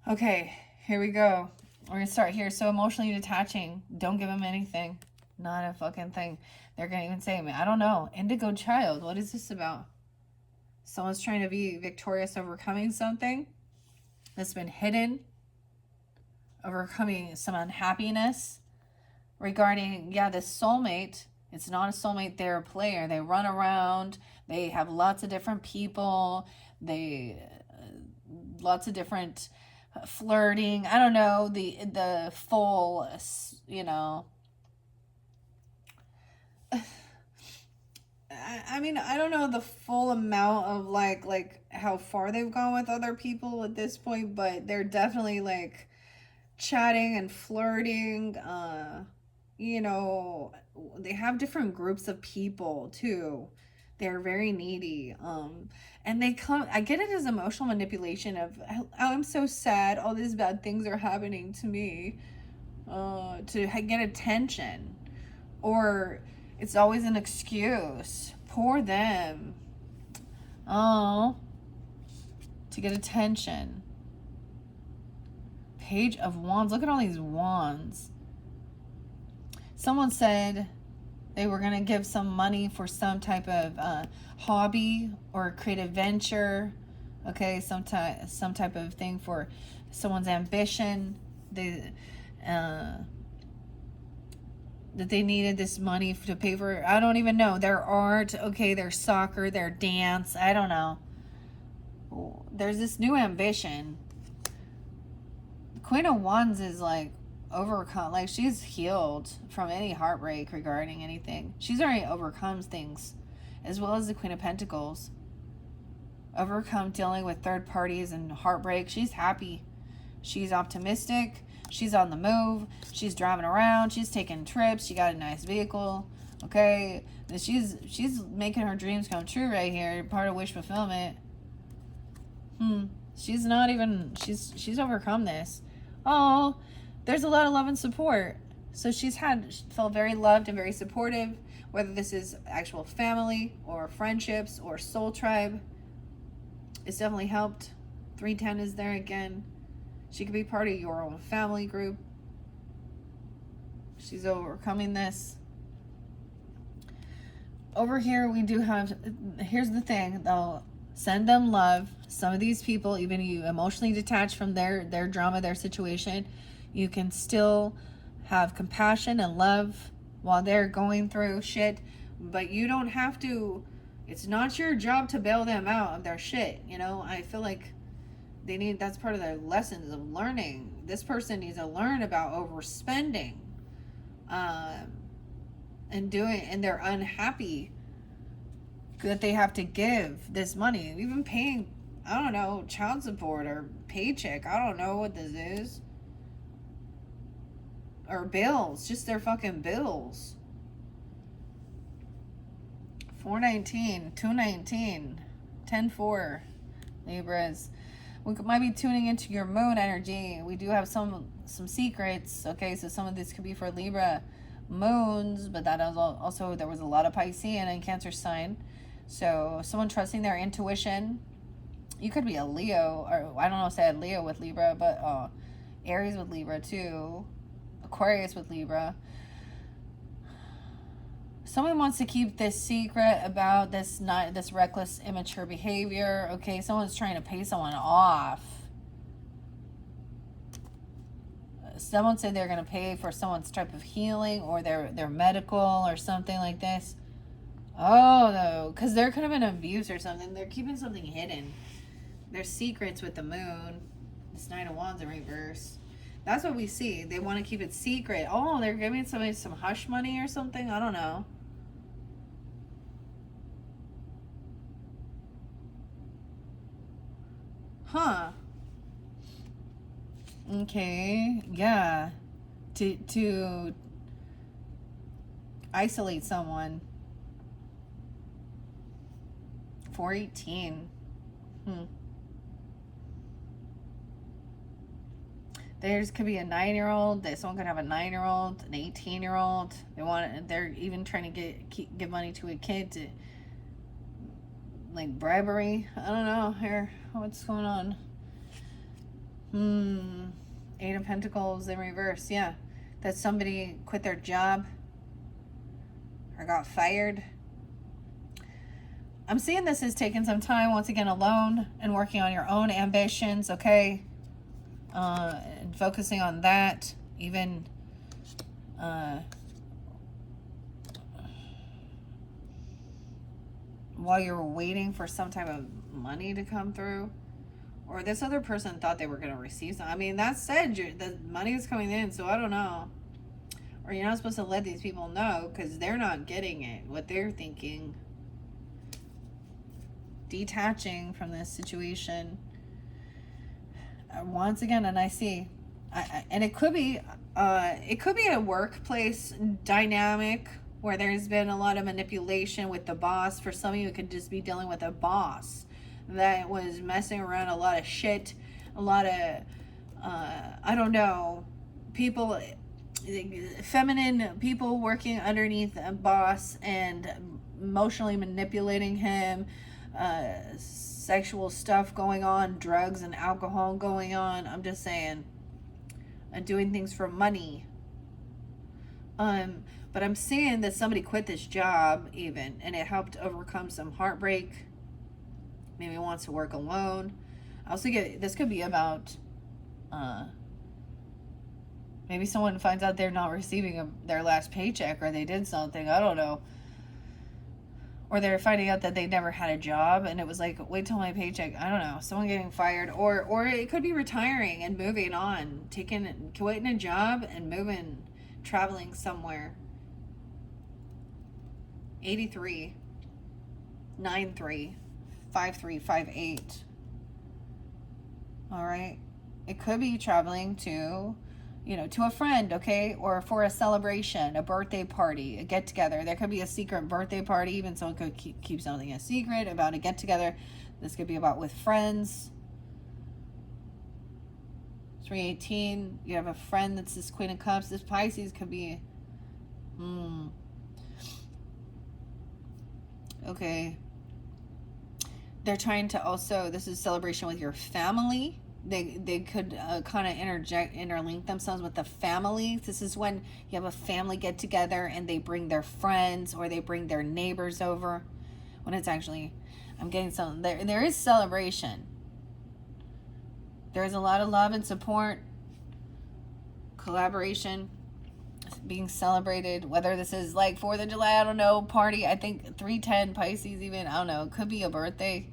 Speaker 1: Okay, here we go. We're going to start here. So emotionally detaching. Don't give them anything. Not a fucking thing. They're going to even say, I don't know. Indigo child. What is this about? Someone's trying to be victorious, overcoming something that's been hidden. Overcoming some unhappiness. Regarding, this soulmate. It's not a soulmate. They're a player. They run around. They have lots of different people. Lots of different flirting. I don't know, the full, I mean, I don't know the full amount of like how far they've gone with other people at this point, but they're definitely like chatting and flirting. They have different groups of people too. They're very needy. And I get it as emotional manipulation of, oh, I'm so sad. All these bad things are happening to me, to get attention. Or it's always an excuse. Poor them. Oh, to get attention. Page of Wands. Look at all these wands. Someone said they were going to give some money for some type of hobby or creative venture. Okay, some type of thing for someone's ambition. That they needed this money to pay for, I don't even know, their art, okay, their soccer, their dance, I don't know. There's this new ambition. The Queen of Wands is like overcome, like she's healed from any heartbreak regarding anything. She's already overcome things, as well as the Queen of Pentacles. Overcome dealing with third parties and heartbreak. She's happy. She's optimistic. She's on the move. She's driving around. She's taking trips. She got a nice vehicle. Okay. And she's making her dreams come true right here. Part of wish fulfillment. She's not even, she's overcome this. Oh, there's a lot of love and support. So she felt very loved and very supportive, whether this is actual family or friendships or soul tribe. It's definitely helped. 310 is there again. She could be part of your own family group. She's overcoming this. Over here, we do have, here's the thing, though. Send them love. Some of these people, even you emotionally detached from their drama, their situation, you can still have compassion and love while they're going through shit. But you don't have to, it's not your job to bail them out of their shit. You know, I feel like that's part of their lessons of learning. This person needs to learn about overspending. And they're unhappy that they have to give this money, even paying, I don't know, child support or paycheck. I don't know what this is. Or bills, just their fucking bills. 419, 219, 10-4, Libras. We might be tuning into your moon energy. We do have some secrets. Okay, so some of this could be for Libra moons, but that is also, there was a lot of Piscean and Cancer sign. So someone trusting their intuition. You could be a Leo, or I don't know if I had Leo with Libra, but Aries with Libra too. Aquarius with Libra. Someone wants to keep this secret about this reckless, immature behavior. Okay, someone's trying to pay someone off. Someone said they're going to pay for someone's type of healing or their medical or something like this. Oh, no, because there could have been abuse or something. They're keeping something hidden. There's secrets with the moon. This Knight of Wands in reverse. That's what we see. They want to keep it secret. Oh, they're giving somebody some hush money or something. I don't know. Huh. Okay. Yeah. To isolate someone. 418. There's could be a 9-year-old. Someone could have a 9-year-old, an 18-year-old. They're even trying to give money to a kid to, like, bribery. I don't know here. What's going on? 8 of Pentacles in reverse. Yeah, that somebody quit their job or got fired. I'm seeing this as taking some time once again alone and working on your own ambitions. Okay. And focusing on that, even while you're waiting for some type of money to come through, or this other person thought they were going to receive some. I mean, that said, the money is coming in, so I don't know. Or you're not supposed to let these people know because they're not getting it, what they're thinking. Detaching from this situation. Once again, and I see, and it could be a workplace dynamic where there's been a lot of manipulation with the boss. For some of you, it could just be dealing with a boss that was messing around a lot of shit, a lot of, I don't know, people, feminine people working underneath a boss and emotionally manipulating him, sexual stuff going on, drugs and alcohol going on. I'm just saying, doing things for money. But I'm seeing that somebody quit this job even, and it helped overcome some heartbreak. Maybe wants to work alone. I also get, this could be about, maybe someone finds out they're not receiving their last paycheck, or they did something, I don't know. Or they're finding out that they never had a job and it was like, wait till my paycheck. I don't know. Someone getting fired. Or it could be retiring and moving on. Quitting a job and moving, traveling somewhere. 83, 93, 5358. All right. It could be traveling to
Speaker 2: to a friend, okay? Or for a celebration, a birthday party, a get together. There could be a secret birthday party, even someone could keep something a secret about a get together. This could be about with friends. 318, you have a friend that's this Queen of Cups. This Pisces could be, okay. They're trying to also, this is celebration with your family. They could kind of interlink themselves with the family. This is when you have a family get together and they bring their friends or they bring their neighbors over. When it's actually, I'm getting some, there is celebration. There's a lot of love and support, collaboration being celebrated, whether this is like 4th of July, I don't know, party. I think 310 Pisces even, I don't know, it could be a birthday,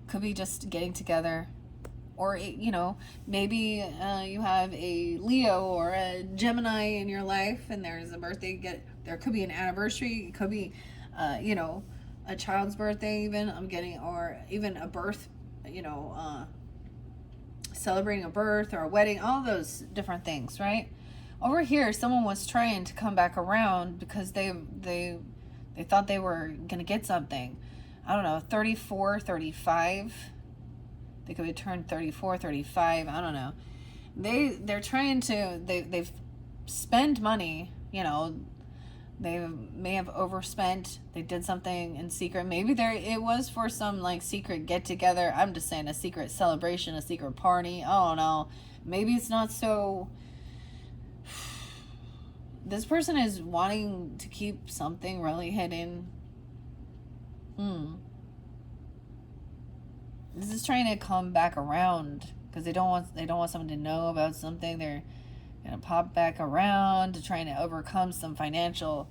Speaker 2: could be just getting together. Or, maybe you have a Leo or a Gemini in your life and there's a birthday, there could be an anniversary, it could be, a child's birthday even, I'm getting, or even a birth, celebrating a birth or a wedding, all those different things, right? Over here, someone was trying to come back around because they thought they were going to get something. I don't know, 34, 35. They could be turned 34, 35. I don't know. They're trying to, they've spent money, they may have overspent. They did something in secret. Maybe it was for some like secret get together. I'm just saying a secret celebration, a secret party. I don't know. Maybe it's not so. This person is wanting to keep something really hidden. This is trying to come back around because they don't want someone to know about something. They're gonna pop back around to trying to overcome some financial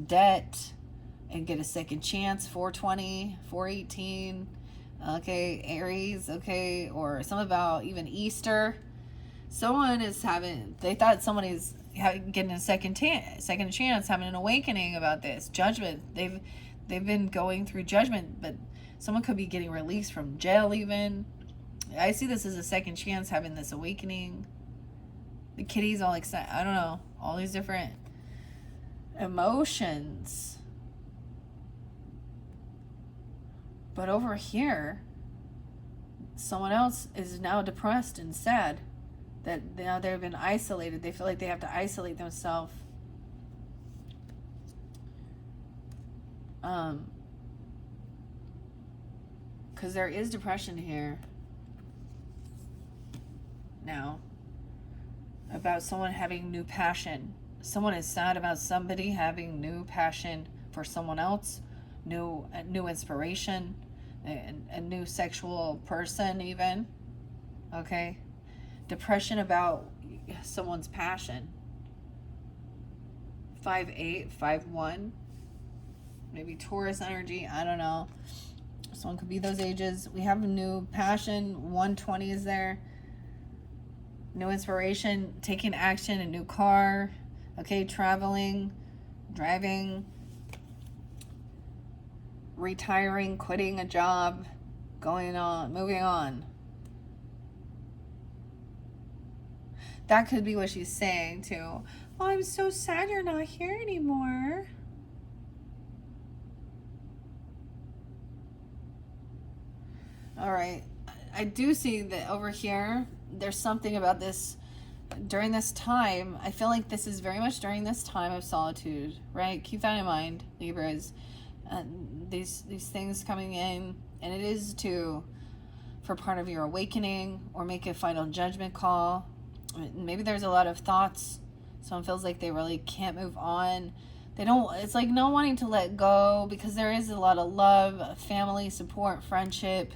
Speaker 2: debt and get a second chance. 420, 418, okay, Aries, okay, or something about even Easter. Someone is they thought somebody's getting a second chance, having an awakening about this judgment. They've been going through judgment, but someone could be getting released from jail even. I see this as a second chance, having this awakening. The kitty's all excited. I don't know. All these different emotions. But over here, someone else is now depressed and sad. That now they've been isolated. They feel like they have to isolate themselves. Because there is depression here. Now. About someone having new passion. Someone is sad about somebody having new passion for someone else, new inspiration, a new sexual person even. Okay? Depression about someone's passion. 5-8, 5-1. Maybe Taurus energy, I don't know. Someone could be those ages. We have a new passion. 120 is there. New inspiration, taking action, a new car, okay, traveling, driving, retiring, quitting a job, moving on. That could be what she's saying too. Oh, I'm so sad you're not here anymore. All right. I do see that over here, there's something about this during this time. I feel like this is very much during this time of solitude, right? Keep that in mind, Libras. These things coming in, and it is for part of your awakening or make a final judgment call. Maybe there's a lot of thoughts. Someone feels like they really can't move on. It's like no wanting to let go because there is a lot of love, family, support, friendship,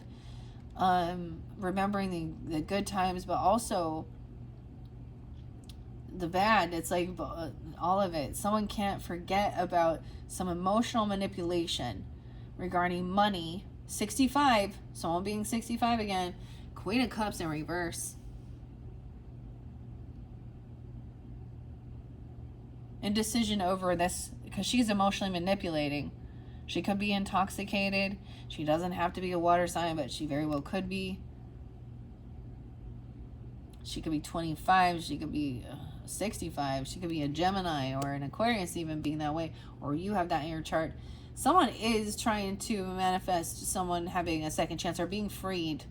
Speaker 2: remembering the good times, but also the bad. It's like all of it. Someone can't forget about some emotional manipulation regarding money. 65, someone being 65 again. Queen of Cups in reverse. Indecision over this because she's emotionally manipulating. She could be intoxicated. She doesn't have to be a water sign, but she very well could be. She could be 25. She could be 65. She could be a Gemini or an Aquarius, even being that way. Or you have that in your chart. Someone is trying to manifest someone having a second chance or being freed.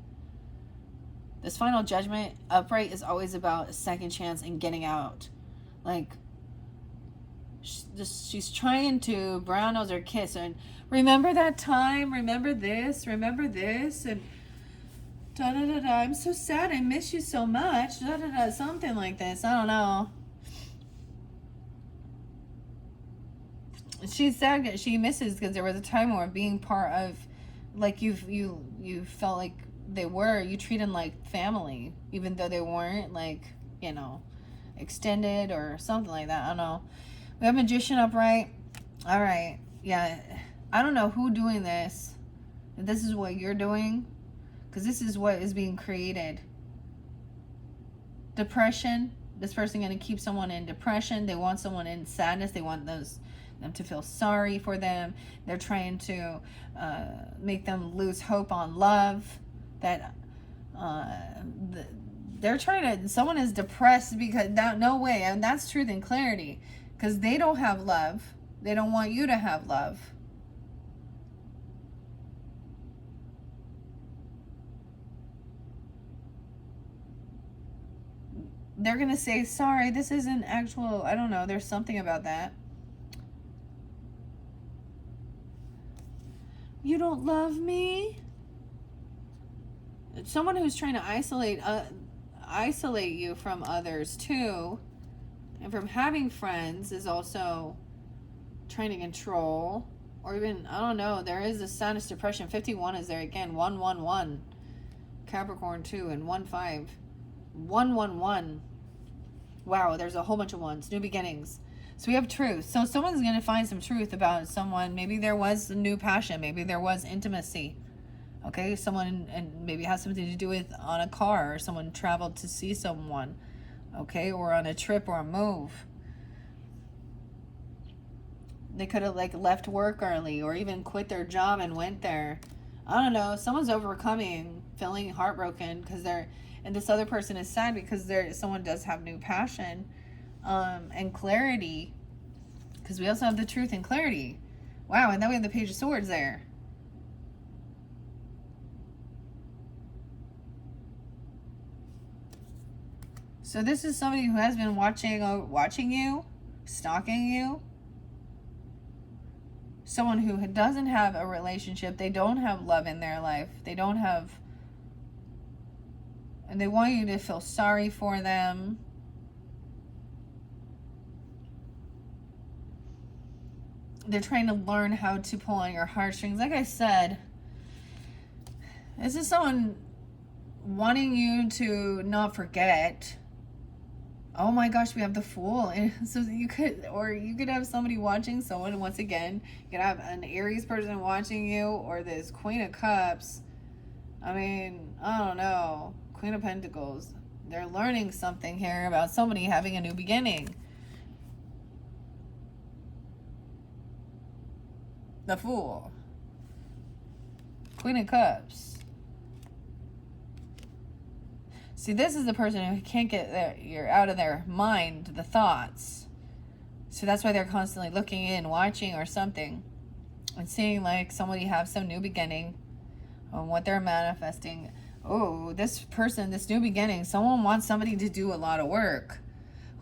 Speaker 2: This final judgment upright is always about a second chance and getting out. Like, she's trying to brown nose or kiss and remember that time, remember this, and da da da da. I'm so sad. I miss you so much. Da da da. Something like this. I don't know. She's sad. She misses because there was a time where being part of, like you felt like they were. You treat them like family, even though they weren't. Like, you know, extended or something like that. I don't know. We have Magician upright. All right. Yeah. I don't know who doing this. If this is what you're doing. Because this is what is being created. Depression. This person going to keep someone in depression. They want someone in sadness. They want them to feel sorry for them. They're trying to make them lose hope on love. That they're trying to. Someone is depressed because no way, and that's truth and clarity. Because they don't have love. They don't want you to have love. They're going to say, sorry, this isn't actual, I don't know, there's something about that. You don't love me? Someone who's trying to isolate you from others too, and from having friends, is also trying to control, or even, I don't know, there is a sinus depression. 51 is there again. 111. Capricorn 2 and 15. 111. Wow, there's a whole bunch of ones. New beginnings. So we have truth. So someone's going to find some truth about someone. Maybe there was a new passion. Maybe there was intimacy. Okay, someone, and maybe it has something to do with on a car, or someone traveled to see someone. Okay, or on a trip or a move. They could have like left work early or even quit their job and went there. I don't know. Someone's overcoming, feeling heartbroken because they're, and this other person is sad because someone does have new passion and clarity. Because we also have the truth and clarity. Wow, and then we have the Page of Swords there. So this is somebody who has been watching you, stalking you. Someone who doesn't have a relationship. They don't have love in their life. They don't have, and they want you to feel sorry for them. They're trying to learn how to pull on your heartstrings. Like I said, this is someone wanting you to not forget. Oh my gosh, we have the Fool. And so you could have somebody watching someone. Once again, you could have an Aries person watching you, or this Queen of Cups. I mean, I don't know. Queen of Pentacles. They're learning something here about somebody having a new beginning. The Fool. Queen of Cups. See, this is the person who can't get you're out of their mind, the thoughts. So that's why they're constantly looking in, watching or something, and seeing like somebody have some new beginning on what they're manifesting. Oh, this person, this new beginning, someone wants somebody to do a lot of work.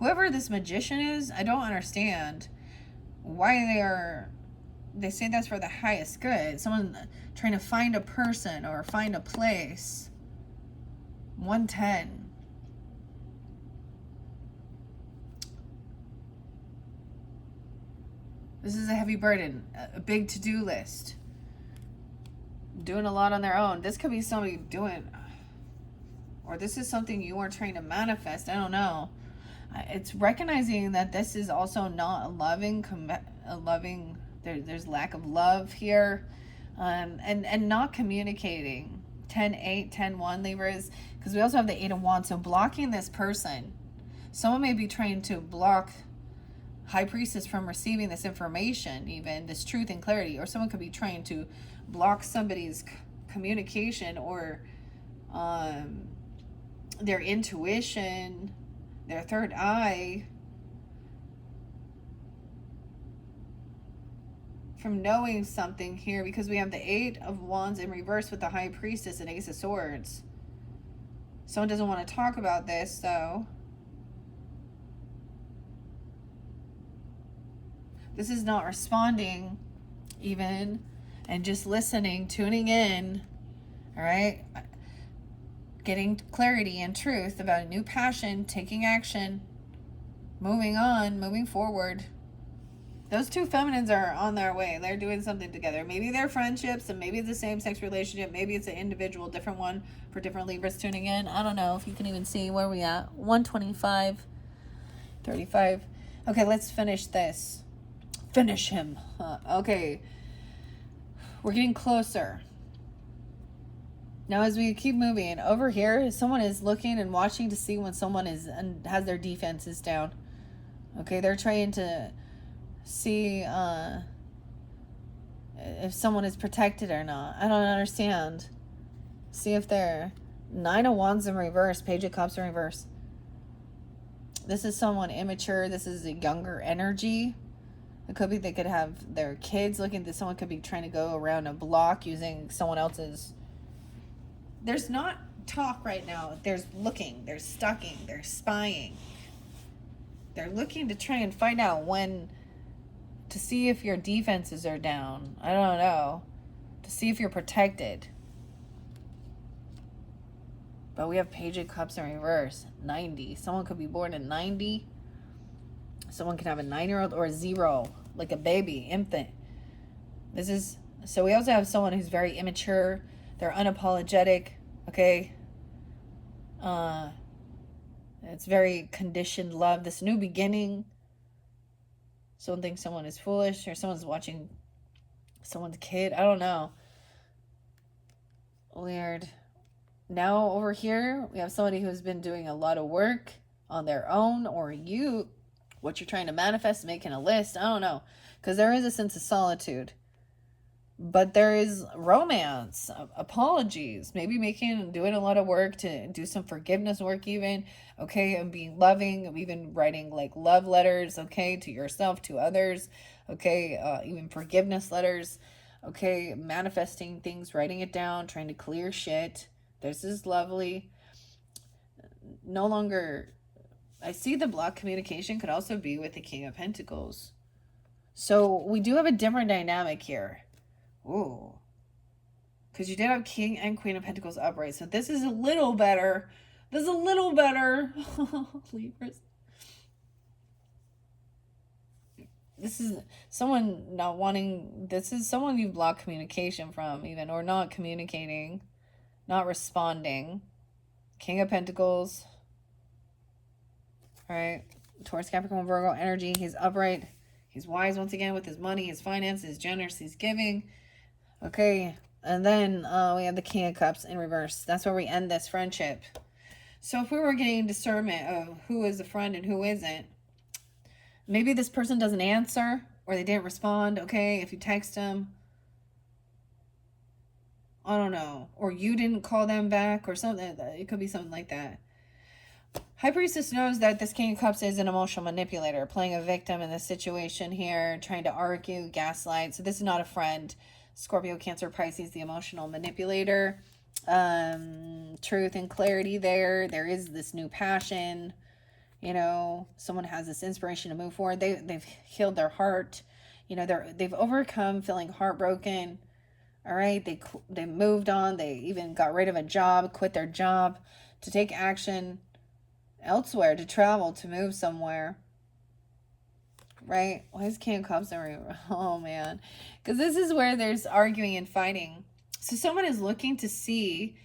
Speaker 2: Whoever this magician is, I don't understand why they say that's for the highest good. Someone trying to find a person or find a place. 110. This is a heavy burden, a big to-do list. Doing a lot on their own. This could be somebody doing, or this is something you are trying to manifest. I don't know. It's recognizing that this is also not a loving, there's lack of love here, and not communicating. 10-8, 10-1 Libras, because we also have the 8 of Wands. So blocking this person. Someone may be trying to block High Priestess from receiving this information, even this truth and clarity, or someone could be trying to block somebody's communication or their intuition, their third eye, from knowing something here, because we have the Eight of Wands in reverse with the High Priestess and Ace of Swords. Someone doesn't want to talk about this, though. This is not responding even, and just listening, tuning in, all right? Getting clarity and truth about a new passion, taking action, moving on, moving forward. Those two feminines are on their way. They're doing something together. Maybe they're friendships, and maybe it's a same-sex relationship. Maybe it's an individual, different one for different Libras tuning in. I don't know if you can even see where we at. 125, 35. Okay, let's finish this. Finish him. Okay. We're getting closer. Now, as we keep moving, over here, someone is looking and watching to see when someone is and has their defenses down. Okay, they're trying to see if someone is protected or not. I don't understand. See if they're... Nine of Wands in reverse, Page of Cups in reverse. This is someone immature. This is a younger energy. It could be they could have their kids looking. Someone could be trying to go around a block using someone else's... There's not talk right now. There's looking. There's stalking. There's spying. They're looking to try and find out when... To see if your defenses are down. I don't know. To see if you're protected. But we have Page of Cups in reverse. 90. Someone could be born in 90. Someone can have a 9-year-old or a 0. Like a baby, infant. This is... So we also have someone who's very immature. They're unapologetic. Okay? It's very conditioned love. This new beginning. Someone thinks someone is foolish, or someone's watching someone's kid. I don't know. Weird. Now over here, we have somebody who's been doing a lot of work on their own, or you, what you're trying to manifest, making a list. I don't know. Because there is a sense of solitude. But there is romance, apologies, maybe doing a lot of work to do some forgiveness work even, okay, and being loving, even writing like love letters, okay, to yourself, to others, okay, even forgiveness letters, okay, manifesting things, writing it down, trying to clear shit. This is lovely. No longer, I see the block communication could also be with the King of Pentacles. So we do have a different dynamic here. Ooh. Because you did have King and Queen of Pentacles upright. So this is a little better. This is a little better. Libras. This is someone not wanting... This is someone you've blocked communication from even. Or not communicating. Not responding. King of Pentacles. Alright. Taurus, Capricorn, Virgo energy. He's upright. He's wise once again with his money, his finances, generous, he's giving. Okay, and then we have the King of Cups in reverse. That's where we end this friendship. So if we were getting discernment of who is a friend and who isn't, maybe this person doesn't answer or they didn't respond, okay, if you text them. I don't know. Or you didn't call them back or something. It could be something like that. High Priestess knows that this King of Cups is an emotional manipulator, playing a victim in this situation here, trying to argue, gaslight. So this is not a friend. Scorpio, Cancer, Pisces, the emotional manipulator. Truth and clarity there. There is this new passion. You know, someone has this inspiration to move forward. They've healed their heart. You know, they've overcome feeling heartbroken. All right, they moved on. They even got rid of a job, quit their job to take action elsewhere, to travel, to move somewhere. Right? Why is King of Cups everywhere? Oh, man. Because this is where there's arguing and fighting. So someone is looking to see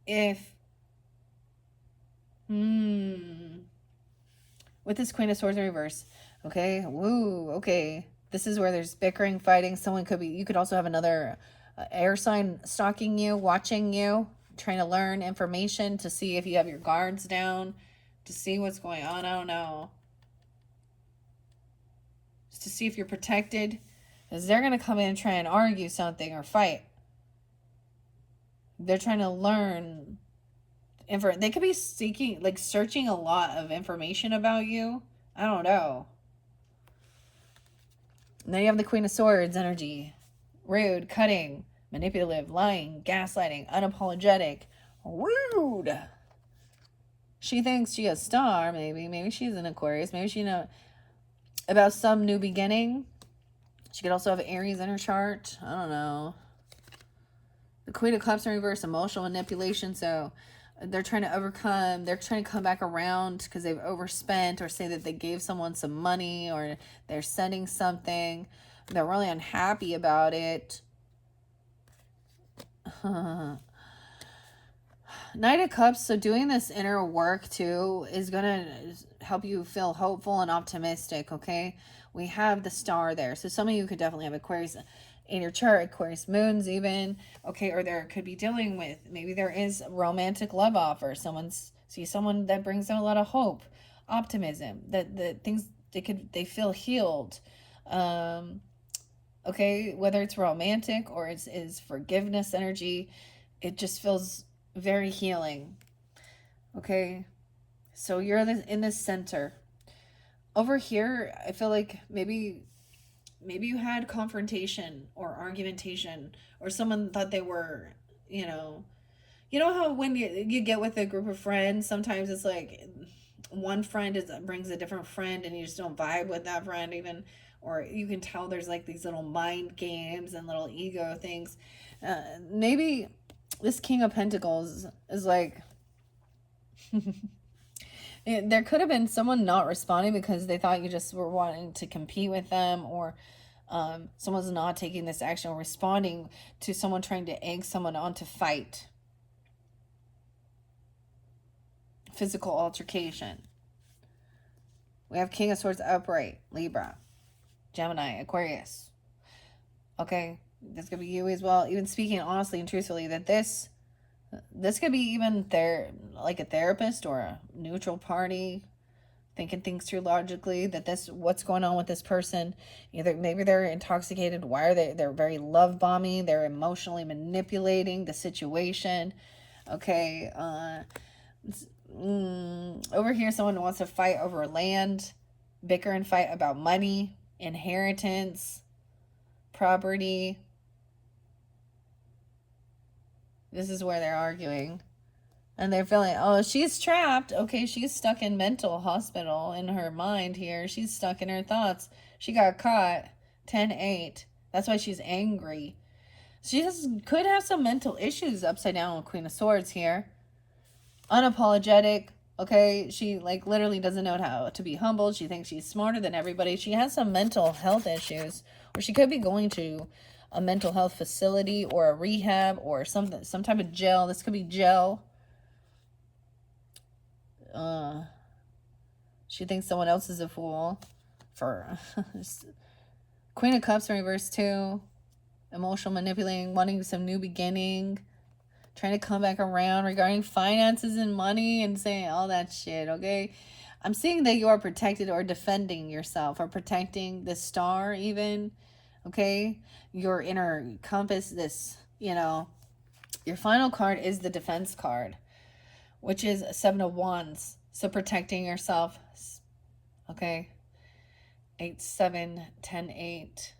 Speaker 2: if... With this Queen of Swords in reverse. Okay? Woo. Okay. This is where there's bickering, fighting. Someone could be... You could also have another air sign stalking you, watching you, trying to learn information to see if you have your guards down, to see what's going on. I don't know. Just to see if you're protected. Because they're going to come in and try and argue something or fight. They're trying to learn They could be seeking, like searching a lot of information about you. I don't know. And then you have the Queen of Swords energy. Rude, cutting, manipulative, lying, gaslighting, unapologetic. Rude. She thinks she's a star, maybe. Maybe she's an Aquarius. Maybe she knows about some new beginning. She could also have Aries in her chart. I don't know. The Queen of Cups in reverse, emotional manipulation. So they're trying to come back around because they've overspent, or say that they gave someone some money, or they're sending something. They're really unhappy about it. Knight of Cups, so doing this inner work too is going to help you feel hopeful and optimistic, okay? We have the star there. So some of you could definitely have Aquarius in your chart, Aquarius moons even, okay? Or there could be dealing with, maybe there is a romantic love offer. Someone that brings them a lot of hope, optimism, that things, they feel healed. Okay, whether it's romantic or is forgiveness energy, it just feels very healing. Okay, so you're in the center. Over here, I feel like maybe you had confrontation or argumentation, or someone thought they were, you know how when you get with a group of friends, sometimes it's like one friend brings a different friend and you just don't vibe with that friend even, or you can tell there's like these little mind games and little ego things. Maybe this King of Pentacles is like there could have been someone not responding because they thought you just were wanting to compete with them, or someone's not taking this action or responding to someone trying to egg someone on to fight. Physical altercation. We have King of Swords upright, Libra, Gemini, Aquarius. Okay, this could be you as well. Even speaking honestly and truthfully, that this could be even like a therapist or a neutral party thinking things through logically, that what's going on with this person. Either maybe they're intoxicated. Why are they're very love bombing, they're emotionally manipulating the situation. Okay, over here someone wants to fight over land, bicker and fight about money, inheritance, property. This is where they're arguing. And they're feeling, oh, she's trapped. Okay, she's stuck in mental hospital in her mind here. She's stuck in her thoughts. She got caught. 10-8. That's why she's angry. She could have some mental issues upside down with Queen of Swords here. Unapologetic. Okay, she like literally doesn't know how to be humbled. She thinks she's smarter than everybody. She has some mental health issues, or she could be going to a mental health facility or a rehab or some type of jail. This could be jail. She thinks someone else is a fool for Queen of Cups in reverse too. Emotional manipulating, wanting some new beginning, trying to come back around regarding finances and money and saying all that shit. Okay, I'm seeing that you are protected or defending yourself or protecting the star even. Okay, your inner compass, this, your final card is the defense card, which is 7 of Wands. So protecting yourself. Okay. 8, 7, 10, 8.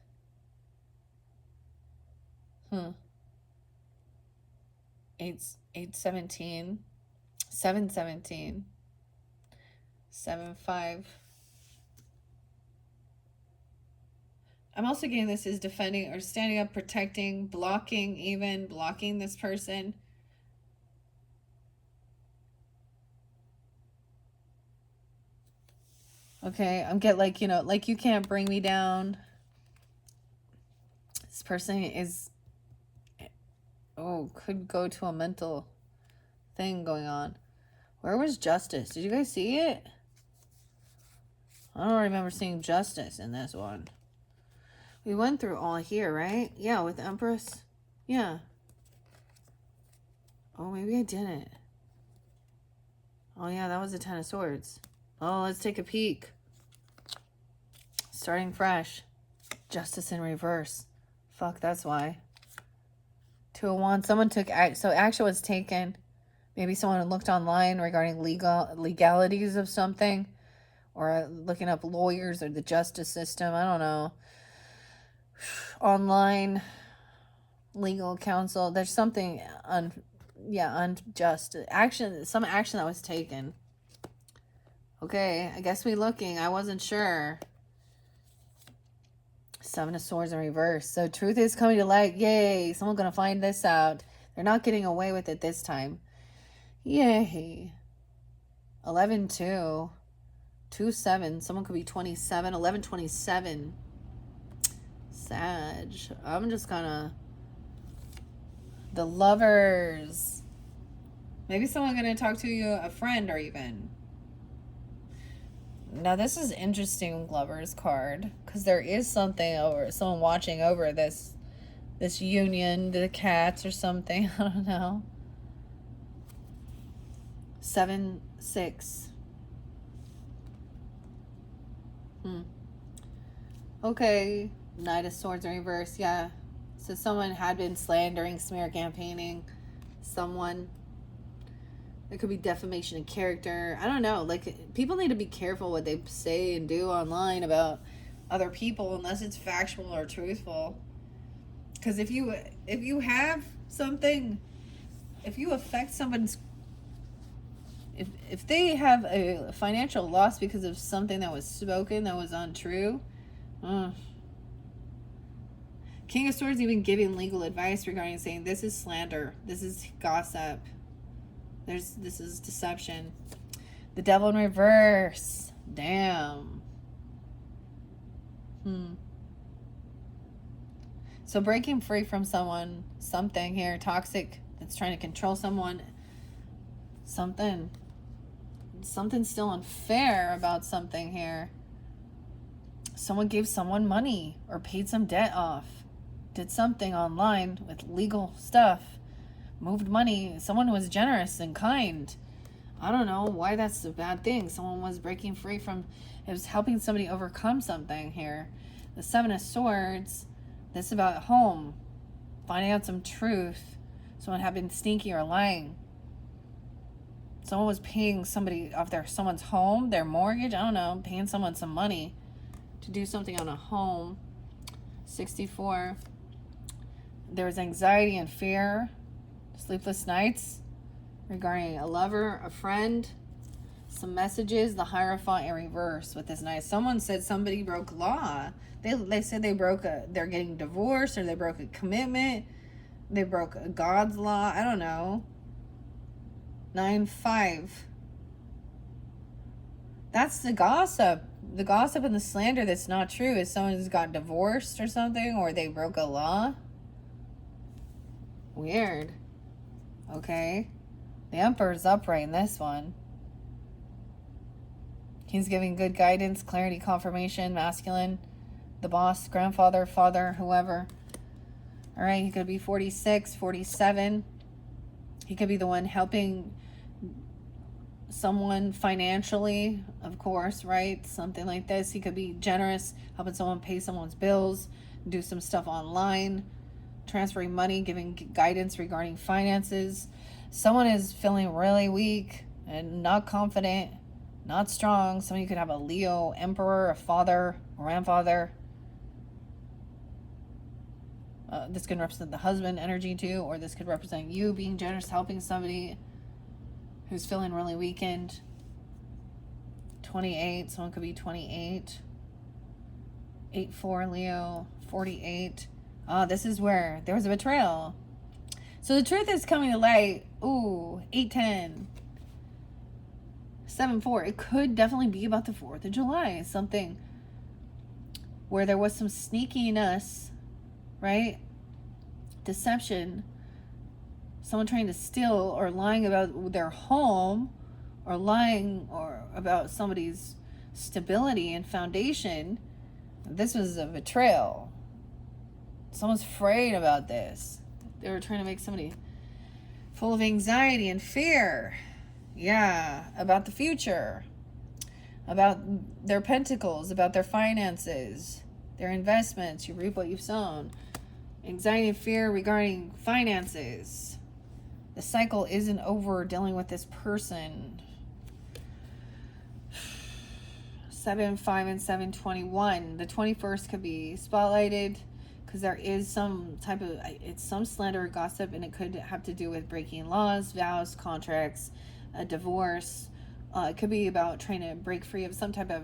Speaker 2: 8, 17. 7, 17. 7, 5. I'm also getting this is defending or standing up, protecting, blocking this person. Okay, I'm getting like, like you can't bring me down. This person is, could go to a mental thing going on. Where was Justice? Did you guys see it? I don't remember seeing Justice in this one. We went through all here, right? Yeah, with Empress. Yeah. Oh, maybe I didn't. Oh, yeah, that was the 10 of Swords. Oh, let's take a peek. Starting fresh. Justice in reverse. Fuck, that's why. 2 of Wands. Someone took... So action was taken. Maybe someone looked online regarding legalities of something, or looking up lawyers or the justice system. I don't know. Online legal counsel. There's something unjust action. Some action that was taken. Okay, I guess we looking. I wasn't sure. Seven of Swords in reverse. So truth is coming to light. Yay! Someone's gonna find this out. They're not getting away with it this time. Yay! 11-2. 2-7. Someone could be 27. 11-27. Sag. I'm just gonna. The Lovers. Maybe someone gonna talk to you, a friend, or even. Now this is interesting, Lovers card, because there is something over someone watching over this union, the cats or something. I don't know. 7-6. Okay. Knight of Swords in reverse. Yeah. So someone had been slandering, smear campaigning someone. There could be defamation of character. I don't know. Like, people need to be careful what they say and do online about other people unless it's factual or truthful. Because if you have something, if you affect someone's, if they have a financial loss because of something that was spoken that was untrue, King of Swords even giving legal advice regarding saying this is slander, this is gossip, this is deception. The Devil in reverse. Damn. So breaking free from someone, something here, toxic, that's trying to control someone, something still unfair about something here. Someone gave someone money or paid some debt off, did something online with legal stuff, moved money. Someone was generous and kind. I don't know why that's a bad thing. Someone was breaking free from, it was helping somebody overcome something here. The Seven of Swords, this is about home, finding out some truth. Someone had been sneaky or lying. Someone was paying somebody off someone's home, their mortgage, I don't know, paying someone some money to do something on a home. 64. There was anxiety and fear, sleepless nights regarding a lover, a friend, some messages, the Hierophant in reverse with this knight. Someone said somebody broke law. They said they're getting divorced, or they broke a commitment. They broke a God's law. I don't know. 9-5. That's the gossip. The gossip and the slander that's not true is someone's got divorced or something, or they broke a law. Weird. Okay. The Emperor's upright in this one. He's giving good guidance, clarity, confirmation, masculine. The boss, grandfather, father, whoever. All right, he could be 46, 47. He could be the one helping someone financially, of course, right? Something like this. He could be generous, helping someone pay someone's bills, do some stuff online, transferring money, giving guidance regarding finances. Someone is feeling really weak and not confident, not strong. Some of you could have a Leo, Emperor, a father, grandfather. This could represent the husband energy too, or this could represent you being generous, helping somebody who's feeling really weakened. 28, someone could be 28. 8-4 Leo, 48. This is where there was a betrayal. So the truth is coming to light. Ooh, 8-10. 7-4. It could definitely be about the 4th of July. Something where there was some sneakiness, right? Deception. Someone trying to steal or lying about their home, or lying or about somebody's stability and foundation. This was a betrayal. Someone's afraid about this. They were trying to make somebody full of anxiety and fear. Yeah, about the future, about their pentacles, about their finances, their investments. You reap what you've sown. Anxiety and fear regarding finances. The cycle isn't over dealing with this person. 7, 5, and 721. The 21st could be spotlighted because there is some type of, it's some slander or gossip, and it could have to do with breaking laws, vows, contracts, a divorce. It could be about trying to break free of some type of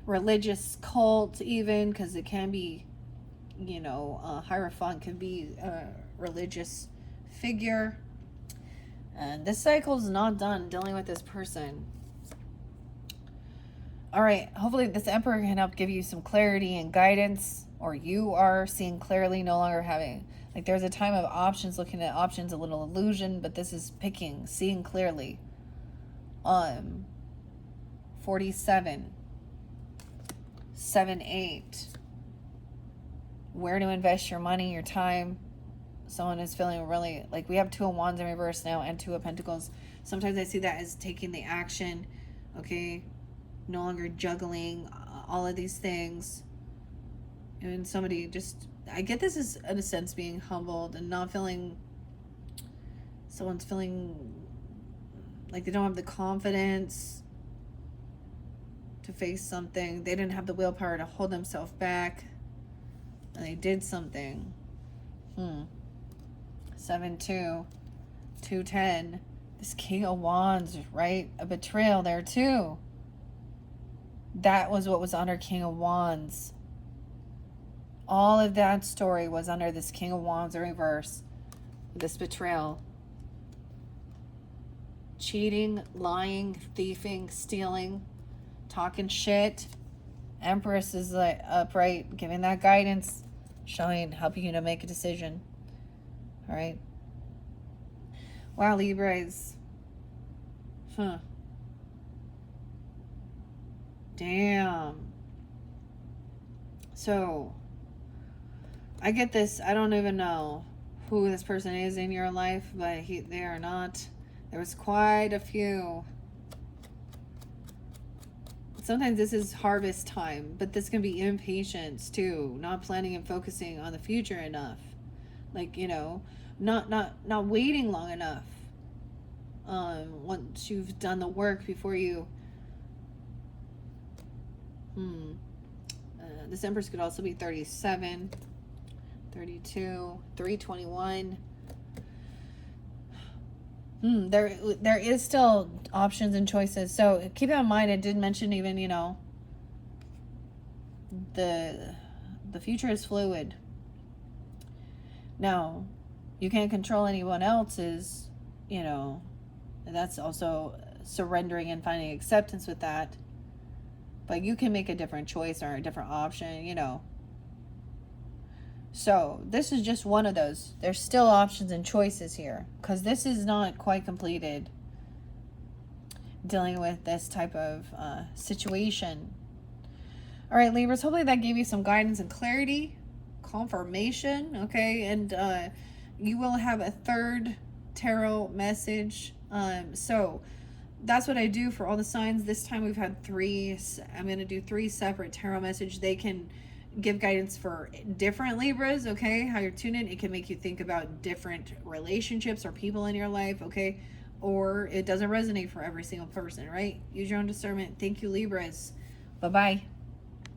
Speaker 2: religious cult, even, because it can be, you know, Hierophant could be a religious figure. And this cycle's not done dealing with this person. All right, hopefully this Emperor can help give you some clarity and guidance, or you are seeing clearly, no longer having, like, there's a time of options, looking at options, a little illusion, but this is picking, seeing clearly. 47, 7, 8. Where to invest your money, your time. Someone is feeling really, like, we have 2 of Wands in reverse now and 2 of Pentacles. Sometimes I see that as taking the action, okay? No longer juggling all of these things. And somebody just, I get this is, in a sense, being humbled and not feeling, someone's feeling like they don't have the confidence to face something. They didn't have the willpower to hold themselves back, and they did something. 7, 2, 2, 10. This King of Wands, right? A betrayal there too. That was what was under King of Wands. All of that story was under this King of Wands in reverse. This betrayal. Cheating, lying, thieving, stealing, talking shit. Empress is like upright, giving that guidance, showing, helping you to make a decision. All right. Wow, Libras. Damn. So, I get this. I don't even know who this person is in your life, but they are not. There was quite a few. Sometimes this is harvest time, but this can be impatience too. Not planning and focusing on the future enough. Like, you know, not waiting long enough. Once you've done the work before you. This Empress could also be 37, 32, 321. There is still options and choices. So keep in mind, it did mention even, you know, the future is fluid. Now, you can't control anyone else's, you know, and that's also surrendering and finding acceptance with that. But you can make a different choice or a different option, you know. So this is just one of those. There's still options and choices here, because this is not quite completed dealing with this type of situation. All right, Libras, hopefully that gave you some guidance and clarity, confirmation, okay? And you will have a third tarot message. So that's what I do for all the signs. This time we've had 3. I'm going to do 3 separate tarot messages. They can give guidance for different Libras, okay? How you're tuned in. It can make you think about different relationships or people in your life, okay? Or it doesn't resonate for every single person, right? Use your own discernment. Thank you, Libras. Bye-bye.